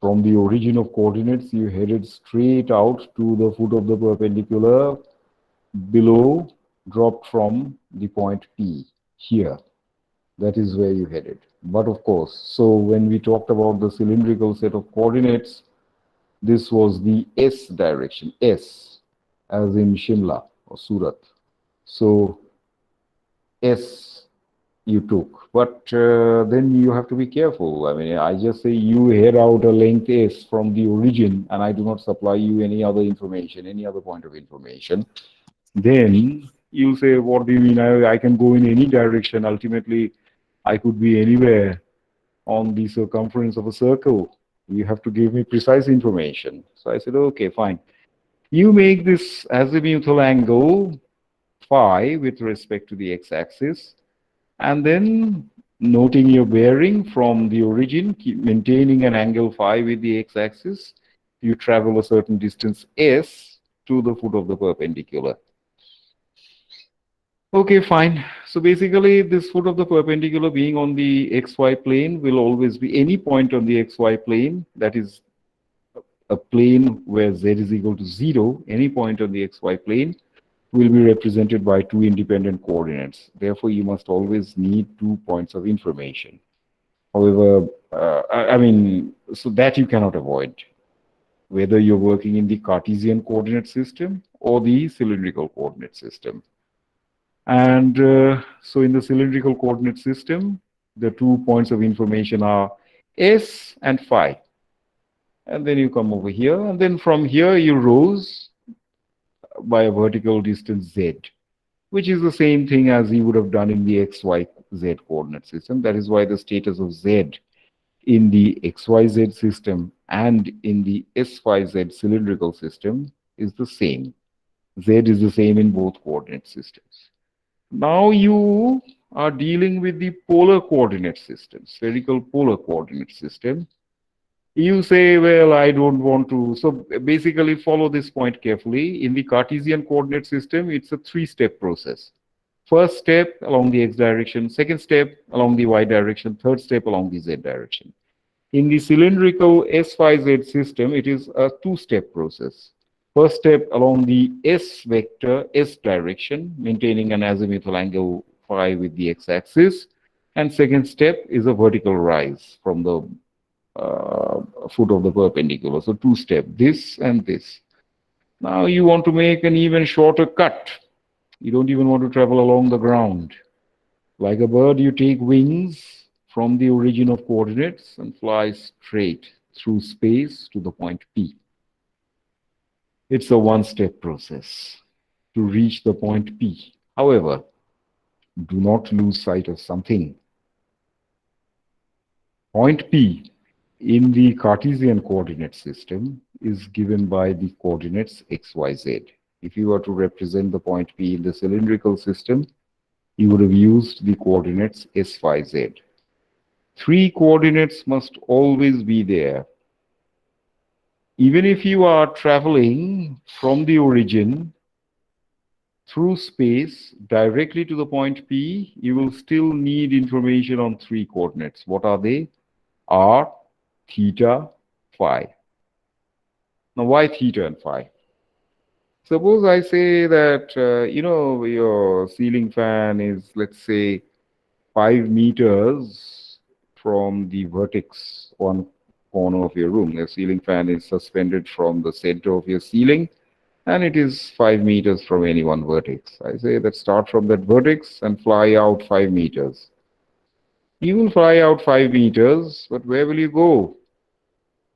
from the origin of coordinates, you headed straight out to the foot of the perpendicular below, dropped from the point P here. That is where you headed. But of course, so when we talked about the cylindrical set of coordinates, this was the S direction, S, as in Shimla or Surat. So S you took, but then you have to be careful. I mean, I just say you head out a length S from the origin, and I do not supply you any other information, any other point of information. Then you say, what do you mean? I can go in any direction. Ultimately, I could be anywhere on the circumference of a circle. You have to give me precise information. So I said, okay, fine. You make this azimuthal angle phi with respect to the x-axis, and then noting your bearing from the origin, keep maintaining an angle phi with the x-axis, you travel a certain distance s to the foot of the perpendicular. Okay, fine. So basically, this foot of the perpendicular being on the xy plane will always be any point on the xy plane, that is a plane where z is equal to 0, any point on the xy plane will be represented by two independent coordinates. Therefore, you must always need 2 points of information. However, I mean, so that you cannot avoid, whether you're working in the Cartesian coordinate system or the cylindrical coordinate system. And so in the cylindrical coordinate system, the 2 points of information are S and phi. And then you come over here, and then from here you rose by a vertical distance z, which is the same thing as you would have done in the XYZ coordinate system. That is why the status of z in the XYZ system and in the S5Z cylindrical system is the same. Z is the same in both coordinate systems. Now you are dealing with the polar coordinate system, spherical polar coordinate system. You say, well, I don't want to. So basically follow this point carefully. In the Cartesian coordinate system, it's a 3-step process. First step along the x direction, second step along the y direction, third step along the z direction. In the cylindrical S5Z system, it is a 2-step process. First step along the S vector, S direction, maintaining an azimuthal angle phi with the x-axis. And second step is a vertical rise from the foot of the perpendicular. So 2-step, this and this. Now you want to make an even shorter cut. You don't even want to travel along the ground. Like a bird, you take wings from the origin of coordinates and fly straight through space to the point P. It's a 1-step process to reach the point P. However, do not lose sight of something. Point P in the Cartesian coordinate system is given by the coordinates x, y, z. If you were to represent the point P in the cylindrical system, you would have used the coordinates s, phi, z. 3 coordinates must always be there. Even if you are traveling from the origin through space directly to the point P, you will still need information on 3 coordinates. What are they? R, theta, phi. Now, why theta and phi? Suppose I say that, your ceiling fan is, let's say, 5 meters from the vertex one corner of your room. The ceiling fan is suspended from the center of your ceiling, and it is 5 meters from any one vertex. I say that start from that vertex and fly out 5 meters. You will fly out 5 meters, but where will you go?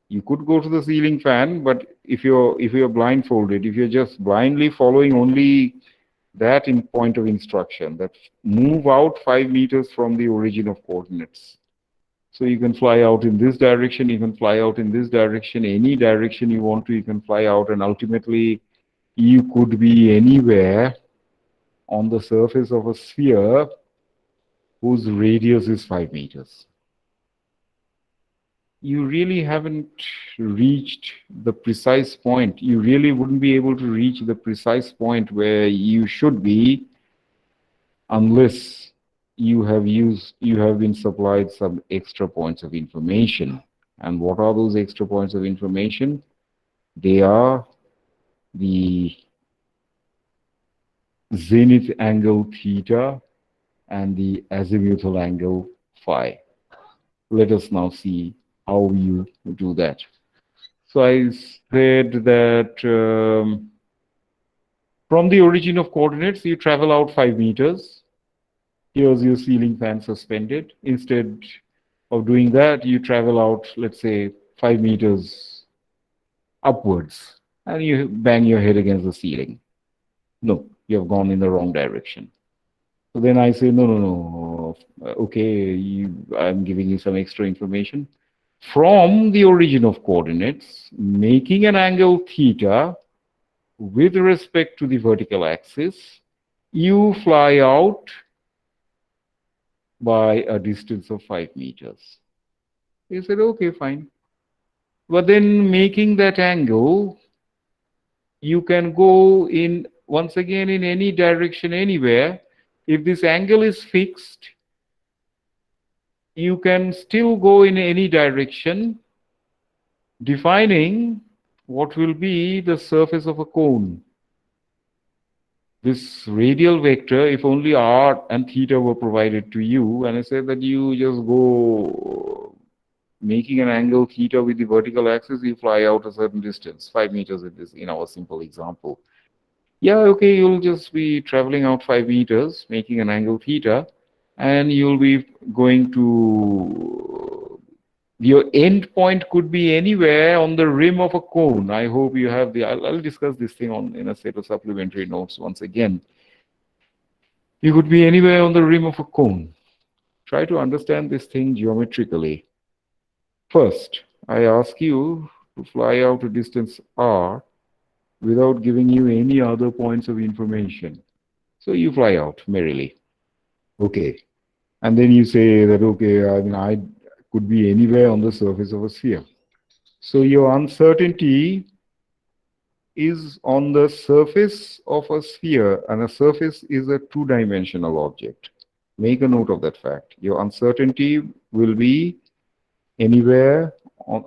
You could go to the ceiling fan, but if you're blindfolded, if you're just blindly following only that in point of instruction, that move out 5 meters from the origin of coordinates. So you can fly out in this direction, you can fly out in this direction, any direction you want to, you can fly out, and ultimately you could be anywhere on the surface of a sphere whose radius is 5 meters. You really haven't reached the precise point. You really wouldn't be able to reach the precise point where you should be unless you have been supplied some extra points of information. And what are those extra points of information? They are the zenith angle theta and the azimuthal angle phi. Let us now see how you do that. So I said that from the origin of coordinates, you travel out 5 meters. Here's your ceiling fan suspended. Instead of doing that, you travel out, let's say, 5 meters upwards, and you bang your head against the ceiling. No, you have gone in the wrong direction. So then I say, no. Okay, I'm giving you some extra information. From the origin of coordinates, making an angle theta with respect to the vertical axis, you fly out by a distance of 5 meters. He said, okay, fine. But then making that angle, you can go in once again in any direction anywhere. If this angle is fixed, you can still go in any direction, defining what will be the surface of a cone. This radial vector, if only r and theta were provided to you, and I said that you just go making an angle theta with the vertical axis, you fly out a certain distance, 5 meters in our simple example. Yeah, okay, you'll just be traveling out 5 meters, making an angle theta, and you'll be going to, your end point could be anywhere on the rim of a cone. I hope you have the, I'll discuss this thing in a set of supplementary notes once again. You could be anywhere on the rim of a cone. Try to understand this thing geometrically. First, I ask you to fly out a distance r without giving you any other points of information. So you fly out merrily. Okay. And then you say that, okay, I mean, I could be anywhere on the surface of a sphere. So your uncertainty is on the surface of a sphere, and a surface is a two-dimensional object. Make a note of that fact. Your uncertainty will be anywhere,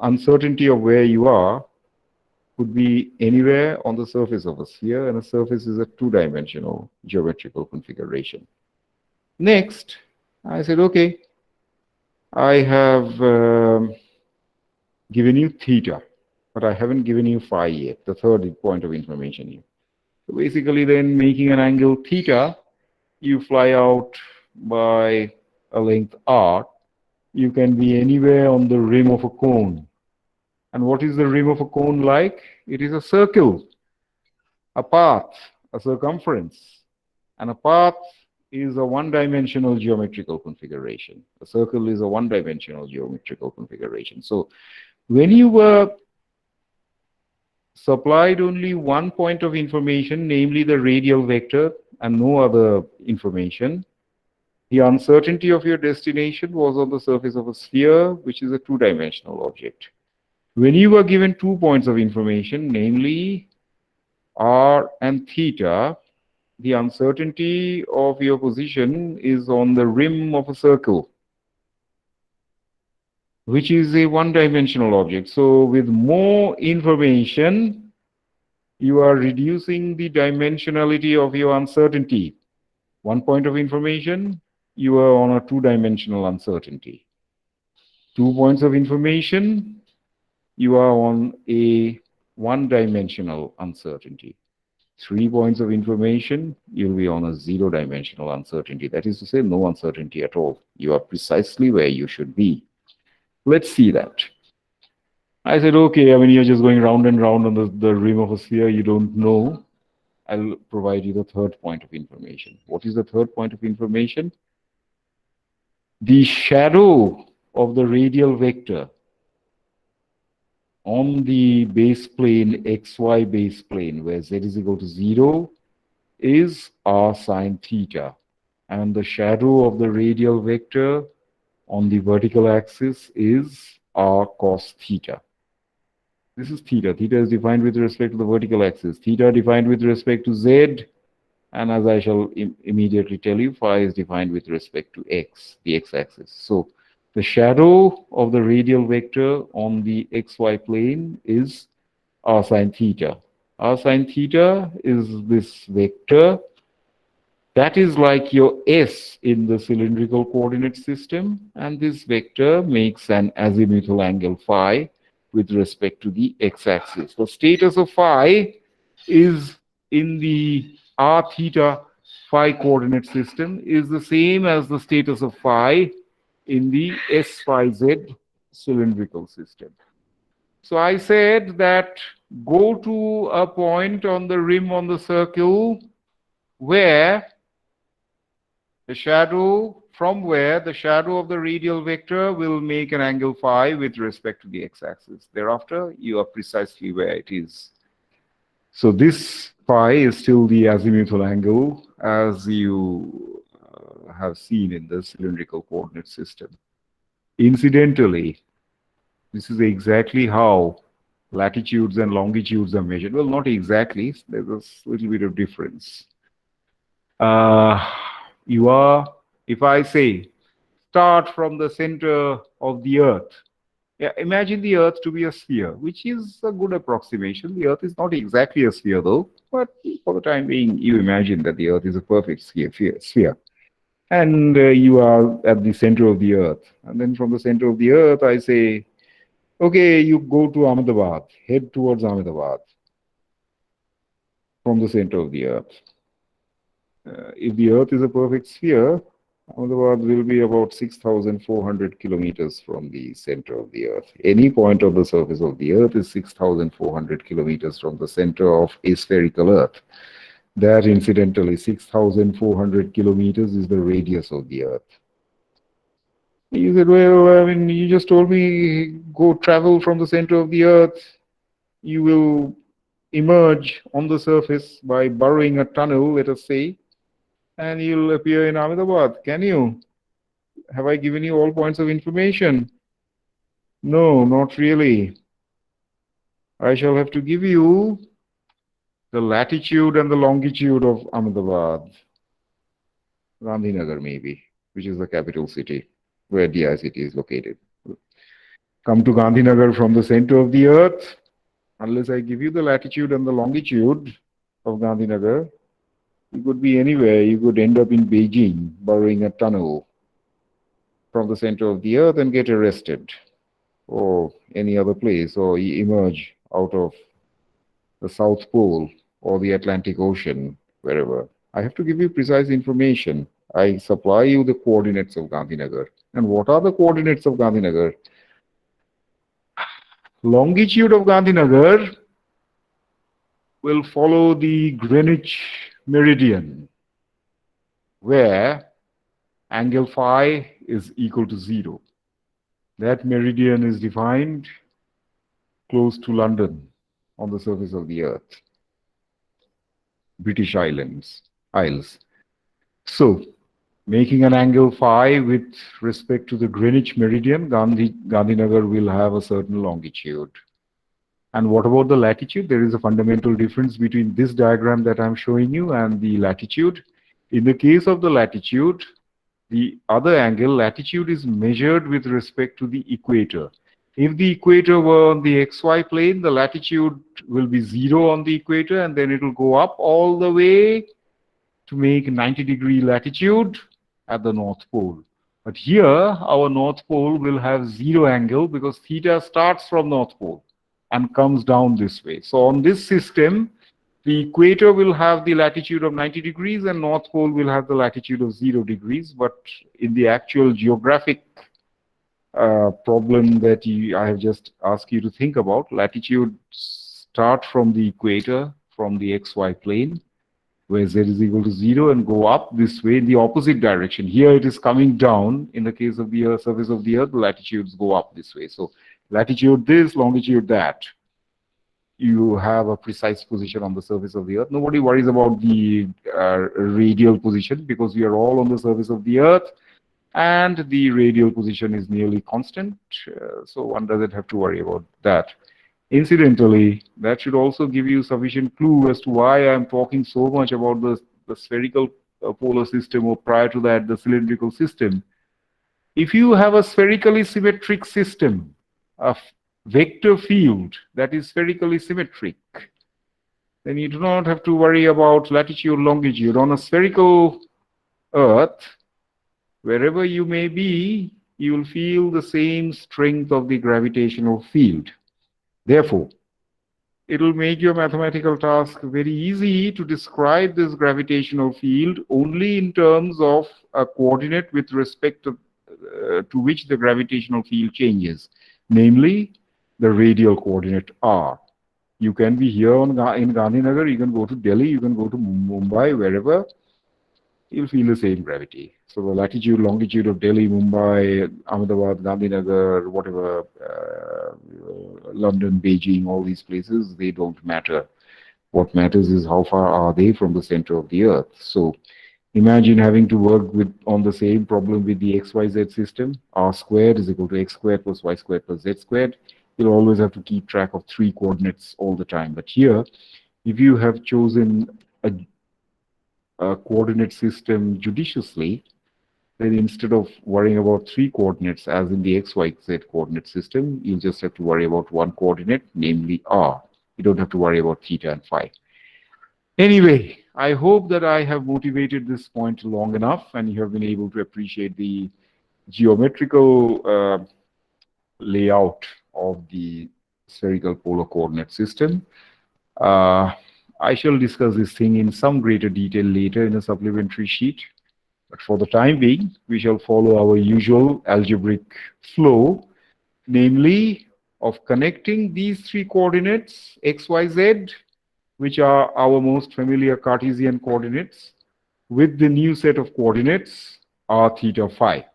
uncertainty of where you are could be anywhere on the surface of a sphere, and a surface is a two-dimensional geometrical configuration. Next, I said, okay, I have given you theta, but I haven't given you phi yet, the third point of information here. So basically then making an angle theta, you fly out by a length r. You can be anywhere on the rim of a cone. And what is the rim of a cone like? It is a circle, a path, a circumference. And a path is a one-dimensional geometrical configuration. A circle is a one-dimensional geometrical configuration. So when you were supplied only one point of information, namely the radial vector, and no other information, the uncertainty of your destination was on the surface of a sphere, which is a two-dimensional object. When you were given 2 points of information, namely r and theta, the uncertainty of your position is on the rim of a circle, which is a one-dimensional object. So with more information, you are reducing the dimensionality of your uncertainty. 1 point of information, you are on a two-dimensional uncertainty. 2 points of information, you are on a one-dimensional uncertainty. 3 points of information, you'll be on a zero-dimensional uncertainty. That is to say, no uncertainty at all. You are precisely where you should be. Let's see that. I said, okay, I mean, you're just going round and round on the rim of a sphere. You don't know. I'll provide you the third point of information. What is the third point of information? The shadow of the radial vector on the base plane, xy base plane, where z is equal to 0, is r sine theta. And the shadow of the radial vector on the vertical axis is r cos theta. This is theta. Theta is defined with respect to the vertical axis. Theta defined with respect to z, and as I shall immediately tell you, phi is defined with respect to x, the x-axis. So the shadow of the radial vector on the xy plane is r sine theta. R sine theta is this vector that is like your s in the cylindrical coordinate system, and this vector makes an azimuthal angle phi with respect to the x-axis. The status of phi is in the r theta phi coordinate system is the same as the status of phi in the s phi z cylindrical system. So I said that go to a point on the rim on the circle where the shadow, from where the shadow of the radial vector will make an angle phi with respect to the x-axis. Thereafter, you are precisely where it is. So this phi is still the azimuthal angle as you have seen in the cylindrical coordinate system. Incidentally, this is exactly how latitudes and longitudes are measured. Well, not exactly. There's a little bit of difference. You are, if I say, start from the center of the Earth. Yeah, imagine the Earth to be a sphere, which is a good approximation. The Earth is not exactly a sphere, though, but for the time being, you imagine that the Earth is a perfect sphere. And you are at the center of the Earth. And then from the center of the Earth, I say, okay, you go to Ahmedabad, head towards Ahmedabad from the center of the Earth. If the Earth is a perfect sphere, Ahmedabad will be about 6,400 kilometers from the center of the Earth. Any point of the surface of the Earth is 6,400 kilometers from the center of a spherical Earth. That, incidentally, 6,400 kilometers is the radius of the Earth. You said, well, I mean, you just told me go travel from the center of the Earth. You will emerge on the surface by burrowing a tunnel, let us say, and you'll appear in Ahmedabad. Can you? Have I given you all points of information? No, not really. I shall have to give you the latitude and the longitude of Ahmedabad. Gandhinagar, maybe, which is the capital city, where DICT is located. Come to Gandhinagar from the center of the Earth. Unless I give you the latitude and the longitude of Gandhinagar, you could be anywhere. You could end up in Beijing, burrowing a tunnel from the center of the Earth and get arrested, or any other place, or you emerge out of the South Pole or the Atlantic Ocean, wherever. I have to give you precise information. I supply you the coordinates of Gandhinagar. And what are the coordinates of Gandhinagar? Longitude of Gandhinagar will follow the Greenwich meridian, where angle phi is equal to 0. That meridian is defined close to London on the surface of the Earth, British Isles. So, making an angle phi with respect to the Greenwich meridian, Gandhinagar will have a certain longitude. And what about the latitude? There is a fundamental difference between this diagram that I'm showing you and the latitude. In the case of the latitude, the other angle, latitude, is measured with respect to the equator. If the equator were on the XY plane, the latitude will be 0 on the equator, and then it will go up all the way to make 90-degree latitude at the North Pole. But here, our North Pole will have 0 angle because theta starts from North Pole and comes down this way. So on this system, the equator will have the latitude of 90 degrees and North Pole will have the latitude of 0 degrees. But in the actual geographic problem that I have just asked you to think about, latitude start from the equator, from the XY plane, where z is equal to 0, and go up this way in the opposite direction. Here it is coming down. In the case of the surface of the Earth, the latitudes go up this way. So latitude this, longitude that. You have a precise position on the surface of the Earth. Nobody worries about the radial position because we are all on the surface of the Earth, and the radial position is nearly constant. So one doesn't have to worry about that. Incidentally, that should also give you sufficient clue as to why I'm talking so much about the spherical polar system, or prior to that, the cylindrical system. If you have a spherically symmetric system, a vector field that is spherically symmetric, then you do not have to worry about latitude, longitude. On a spherical Earth, wherever you may be, you will feel the same strength of the gravitational field. Therefore, it will make your mathematical task very easy to describe this gravitational field only in terms of a coordinate with respect to which the gravitational field changes, namely the radial coordinate r. You can be here in Gandhinagar, you can go to Delhi, you can go to Mumbai, wherever, you'll feel the same gravity. So the latitude, longitude of Delhi, Mumbai, Ahmedabad, Gandhinagar, whatever, London, Beijing, all these places, they don't matter. What matters is how far are they from the center of the Earth. So Imagine having to work with on the same problem with the XYZ system. R squared is equal to x squared plus y squared plus z squared. You'll always have to keep track of three coordinates all the time. But here, if you have chosen a coordinate system judiciously, then instead of worrying about three coordinates as in the XYZ coordinate system, you just have to worry about one coordinate, namely r. You don't have to worry about theta and phi. Anyway, I hope that I have motivated this point long enough and you have been able to appreciate the geometrical layout of the spherical polar coordinate system. Uh, I shall discuss this thing in some greater detail later in a supplementary sheet. But for the time being, we shall follow our usual algebraic flow, namely of connecting these three coordinates, x, y, z, which are our most familiar Cartesian coordinates, with the new set of coordinates, r, theta, phi.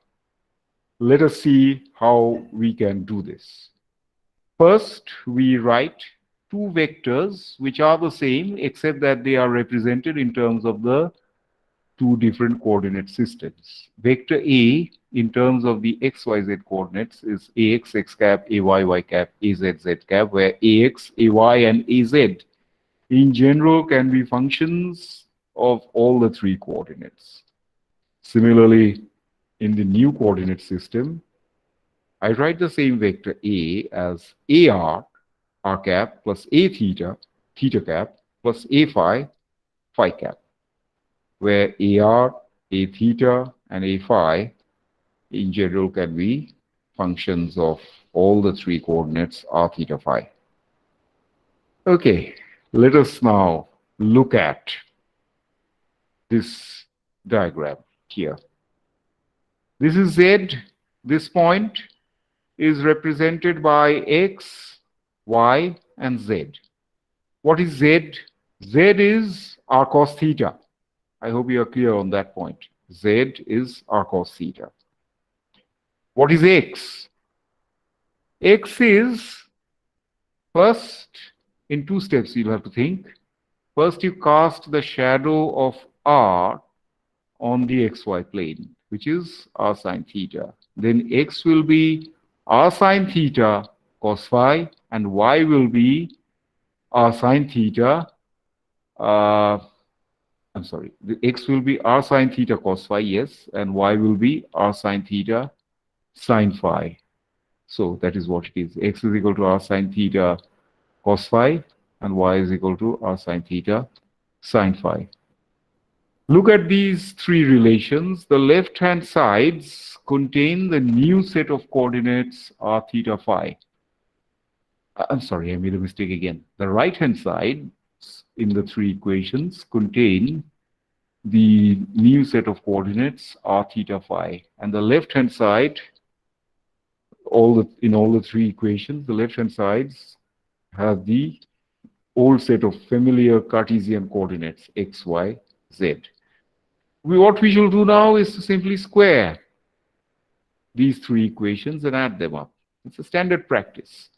Let us see how we can do this. First, we write two vectors which are the same except that they are represented in terms of the two different coordinate systems. Vector A in terms of the xyz coordinates is ax x cap, ay y cap, az z cap, where ax, ay, and az in general can be functions of all the three coordinates. Similarly, in the new coordinate system, I write the same vector A as ar, r cap, plus a theta, theta cap, plus a phi, phi cap, where ar, a theta, and a phi in general can be functions of all the three coordinates r, theta, phi. Okay, let us now look at this diagram here. This is Z. This point is represented by X, Y, and Z. What is Z? Z is r cos theta. I hope you are clear on that point. Z is r cos theta. What is X? X is, first, in two steps you'll have to think. First, you cast the shadow of r on the xy plane, which is r sine theta. Then x will be r sine theta cos phi, and y will be r sine theta. I'm sorry, the x will be r sine theta cos phi, yes, and y will be r sine theta sine phi. So that is what it is. X is equal to r sine theta cos phi, and y is equal to r sine theta sine phi. Look at these three relations. The left-hand sides contain the new set of coordinates r theta phi. I'm sorry, I made a mistake again. The right-hand side in the three equations contain the new set of coordinates r theta phi. And the left-hand side, in all the three equations, the left-hand sides have the old set of familiar Cartesian coordinates x, y, z. What we shall do now is to simply square these three equations and add them up. It's a standard practice.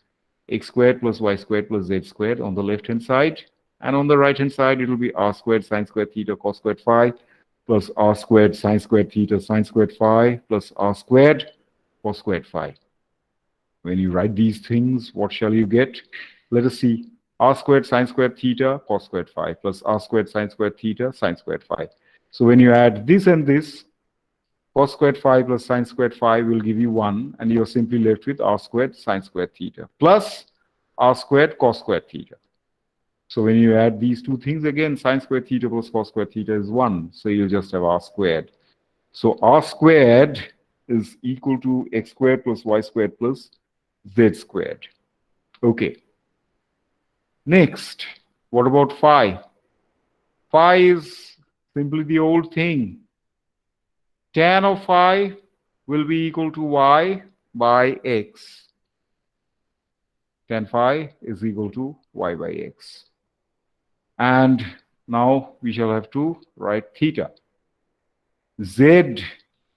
X squared plus y squared plus z squared on the left-hand side. And on the right-hand side, it will be r squared sine squared theta cos squared phi plus r squared sine squared theta sine squared phi plus r squared cos squared phi. When you write these things, what shall you get? Let us see. R squared sine squared theta cos squared phi plus r squared sine squared theta sine squared phi. So when you add this and this, cos squared phi plus sine squared phi will give you 1, and you're simply left with r squared sine squared theta plus r squared cos squared theta. So when you add these two things again, sine squared theta plus cos squared theta is 1. So you'll just have r squared. So r squared is equal to x squared plus y squared plus z squared. Okay. Next, what about phi? Phi is simply the old thing. Tan of phi will be equal to y by x. Tan phi is equal to y by x. And now we shall have to write theta. Z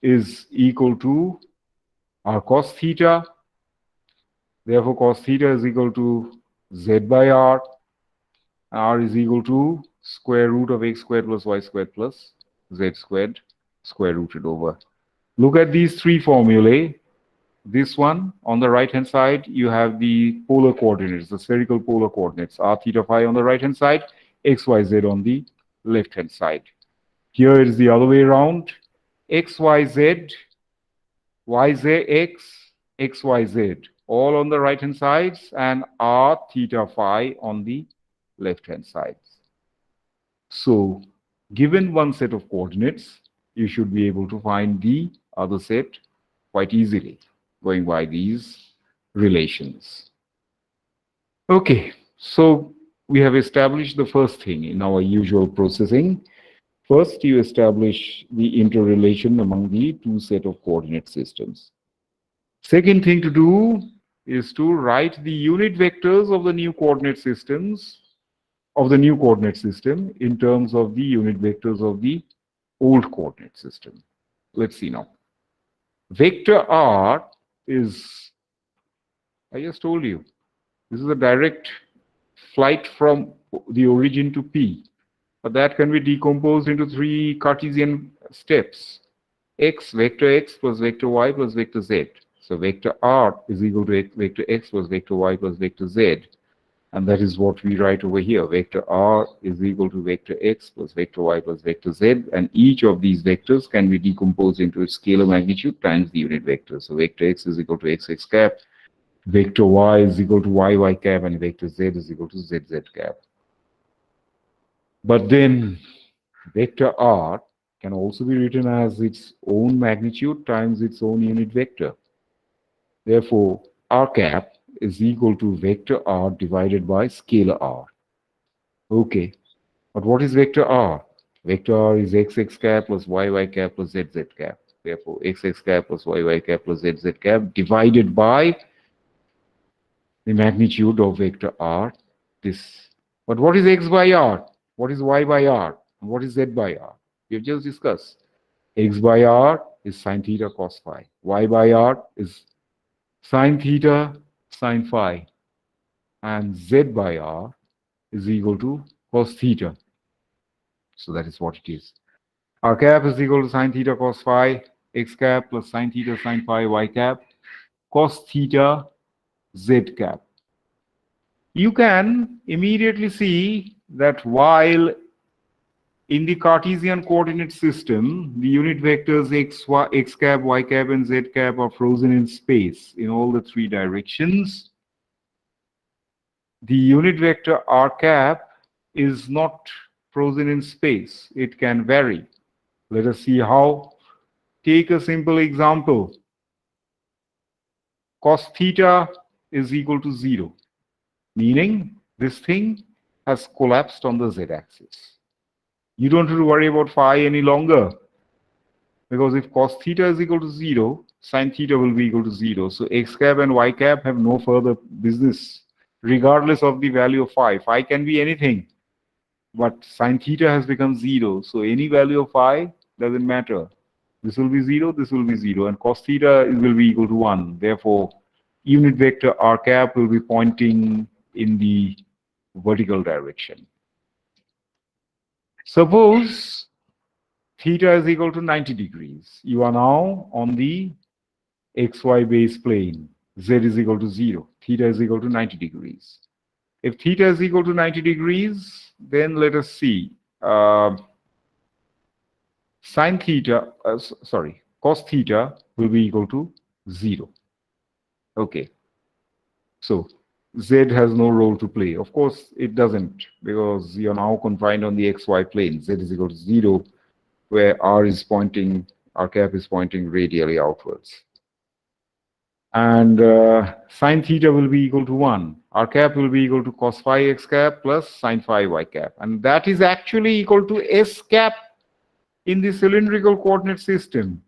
is equal to r cos theta. Therefore, cos theta is equal to z by r. R is equal to square root of x squared plus y squared plus z squared square rooted over. Look at these three formulae. This one, on the right-hand side, you have the polar coordinates, the spherical polar coordinates, r theta phi on the right-hand side, x, y, z on the left-hand side. Here is the other way around, x, y, z, y, z, x, y, z, all on the right-hand sides, and r theta phi on the left-hand sides. So, given one set of coordinates, you should be able to find the other set quite easily, going by these relations. Okay, so we have established the first thing in our usual processing. First, you establish the interrelation among the two set of coordinate systems. Second thing to do is to write the unit vectors of the new coordinate systems, of the new coordinate system in terms of the unit vectors of the old coordinate system. Let's see now. Vector R is, I just told you, this is a direct flight from the origin to P. But that can be decomposed into three Cartesian steps. X, vector x plus vector y plus vector z. So vector R is equal to vector x plus vector y plus vector z. And that is what we write over here. Vector R is equal to vector x plus vector y plus vector z. And each of these vectors can be decomposed into its scalar magnitude times the unit vector. So vector x is equal to x cap, vector y is equal to y cap, and vector z is equal to z cap. But then vector R can also be written as its own magnitude times its own unit vector. Therefore, R cap is equal to vector R divided by scalar R. Okay, but what is vector R? Vector R is x cap plus y cap plus z cap. Therefore, x cap plus y cap plus z cap divided by the magnitude of vector R, this. But what is x by R? What is y by R? And what is z by R? We have just discussed. X by R is sine theta cos phi. Y by R is sine theta sine phi. And z by R is equal to cos theta. So that is what it is. R cap is equal to sine theta cos phi, x cap plus sine theta sine phi, y cap, cos theta, z cap. You can immediately see that while in the Cartesian coordinate system, the unit vectors x cap, y cap, and z cap are frozen in space in all the three directions. The unit vector r cap is not frozen in space. It can vary. Let us see how. Take a simple example. Cos theta is equal to 0, meaning this thing has collapsed on the z-axis. You don't have to worry about phi any longer, because if cos theta is equal to 0, sine theta will be equal to 0. So x cap and y cap have no further business, regardless of the value of phi. Phi can be anything, but sine theta has become 0. So any value of phi doesn't matter. This will be 0, this will be 0, and cos theta will be equal to 1. Therefore, unit vector r cap will be pointing in the vertical direction. Suppose theta is equal to 90 degrees. You are now on the xy base plane. Z is equal to 0. Theta is equal to 90 degrees. If theta is equal to 90 degrees, then let us see. Sine theta, cos theta will be equal to 0. Okay. So Z has no role to play. Of course, it doesn't, because you're now confined on the xy plane. Z is equal to 0, where r cap is pointing radially outwards. And sine theta will be equal to 1. R cap will be equal to cos phi x cap plus sine phi y cap. And that is actually equal to s cap in the cylindrical coordinate system.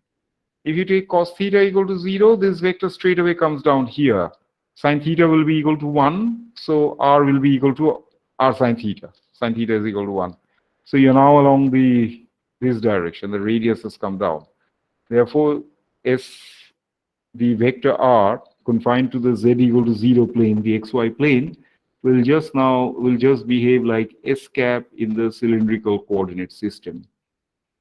If you take cos theta equal to 0, this vector straight away comes down here. Sine theta will be equal to 1, so r will be equal to r sine theta. Sine theta is equal to 1. So you're now along this direction. The radius has come down. Therefore, the vector r confined to the z equal to 0 plane, the xy plane, will just behave like s cap in the cylindrical coordinate system.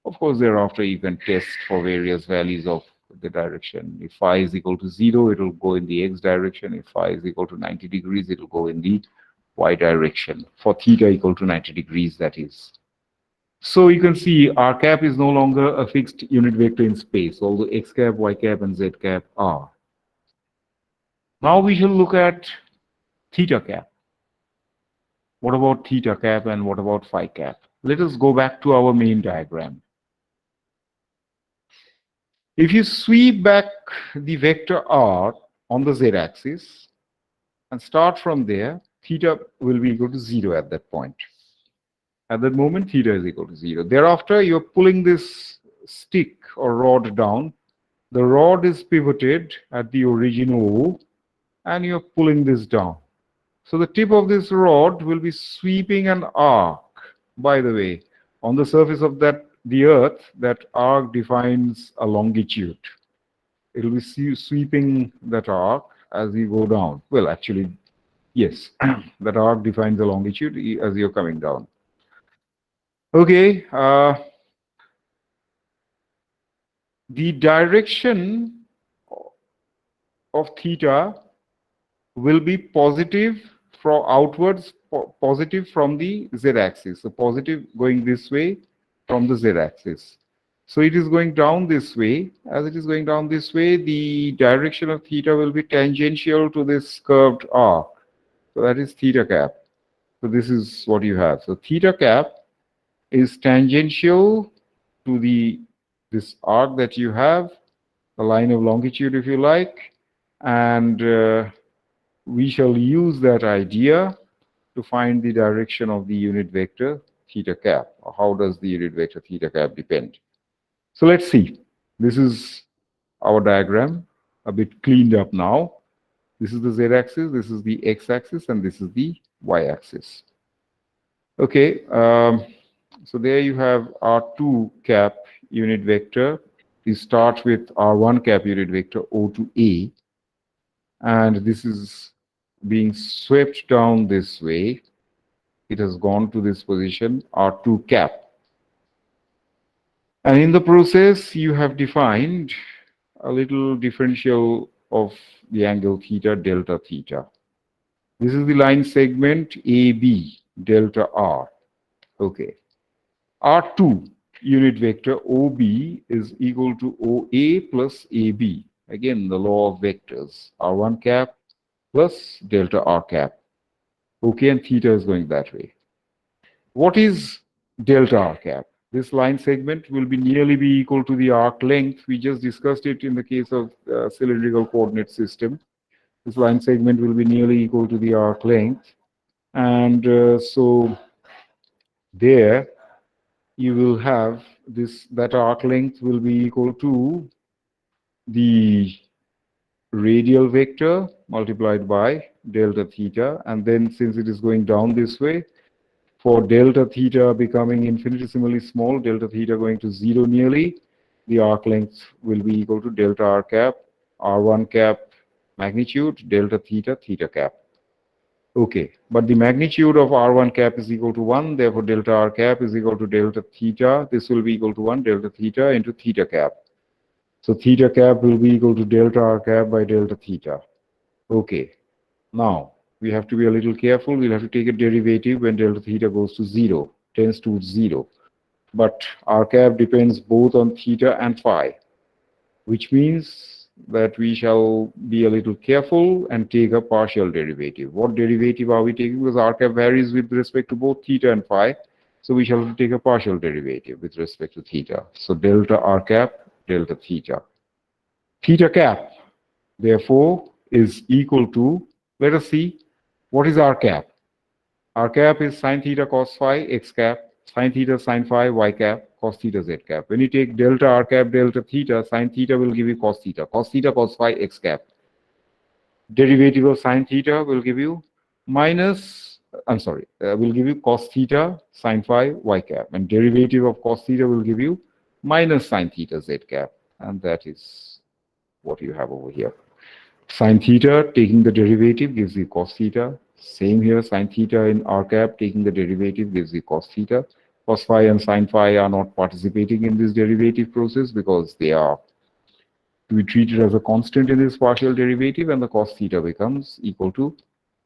Of course, thereafter you can test for various values of the direction. If phi is equal to 0, it will go in the x direction. If phi is equal to 90 degrees, it will go in the y direction. For theta equal to 90 degrees, that is. So you can see r cap is no longer a fixed unit vector in space, although x cap, y cap, and z cap are. Now we shall look at theta cap. What about theta cap and what about phi cap? Let us go back to our main diagram. If you sweep back the vector r on the z-axis and start from there, theta will be equal to 0 at that point. At that moment, theta is equal to 0. Thereafter, you're pulling this stick or rod down. The rod is pivoted at the origin O, and you're pulling this down. So the tip of this rod will be sweeping an arc. By the way, on the surface of the Earth, that arc defines a longitude. It will be sweeping that arc as you go down. Well, actually, yes, that arc defines the longitude as you're coming down. Okay, the direction of theta will be positive from outwards, positive from the z-axis. So positive going this way from the z-axis. So it is going down this way. As it is going down this way, the direction of theta will be tangential to this curved arc. So that is theta cap. So this is what you have. So theta cap is tangential to this arc that you have, the line of longitude, if you like, and we shall use that idea to find the direction of the unit vector theta cap. How does the unit vector theta cap depend? So let's see. This is our diagram, a bit cleaned up now. This is the z-axis, this is the x-axis, and this is the y-axis. Okay, so there you have R2 cap unit vector. You start with R1 cap unit vector O to A, and this is being swept down this way. It has gone to this position, R2 cap. And in the process, you have defined a little differential of the angle theta, delta theta. This is the line segment AB, delta R. Okay. R2 unit vector OB is equal to OA plus AB. Again, the law of vectors. R1 cap plus delta R cap. Okay, and theta is going that way. What is delta R cap? This line segment will be nearly be equal to the arc length. We just discussed it in the case of cylindrical coordinate system. This line segment will be nearly equal to the arc length. And so there you will have that arc length will be equal to the radial vector multiplied by delta theta. And then since it is going down this way, for delta theta becoming infinitesimally small, delta theta going to 0 nearly, the arc length will be equal to delta R cap, R1 cap magnitude, delta theta, theta cap. Okay, but the magnitude of R1 cap is equal to 1, therefore delta R cap is equal to delta theta. This will be equal to 1, delta theta into theta cap. So theta cap will be equal to delta R cap by delta theta. Okay, now we have to be a little careful. We'll have to take a derivative when delta theta goes to 0, tends to 0. But R cap depends both on theta and phi, which means that we shall be a little careful and take a partial derivative. What derivative are we taking? Because R cap varies with respect to both theta and phi. So we shall take a partial derivative with respect to theta. So delta R cap, delta theta. Theta cap, therefore, is equal to, let us see, what is R cap? R cap is sine theta cos phi, x cap, sine theta sine phi, y cap, cos theta z cap. When you take delta R cap, delta theta, sine theta will give you cos theta cos phi, x cap. Derivative of sine theta will give you will give you cos theta sine phi, y cap. And derivative of cos theta will give you minus sine theta z cap. And that is what you have over here. Sine theta taking the derivative gives you cos theta. Same here, sine theta in R cap taking the derivative gives you cos theta. cos phi and sin phi are not participating in this derivative process because they are to be treated as a constant in this partial derivative, and the cos theta becomes equal to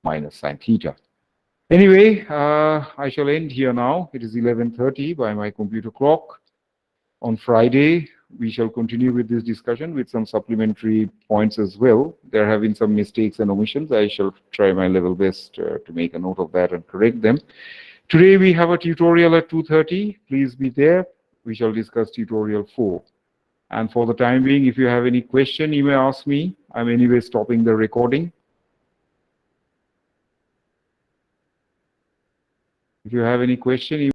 minus sin theta. Anyway, I shall end here now. It is 11:30 by my computer clock. On Friday, we shall continue with this discussion with some supplementary points as well. There have been some mistakes and omissions. I shall try my level best to make a note of that and correct them. Today we have a tutorial at 2:30. Please be there. We shall discuss tutorial 4. And for the time being, if you have any question, you may ask me. I'm anyway stopping the recording. If you have any question,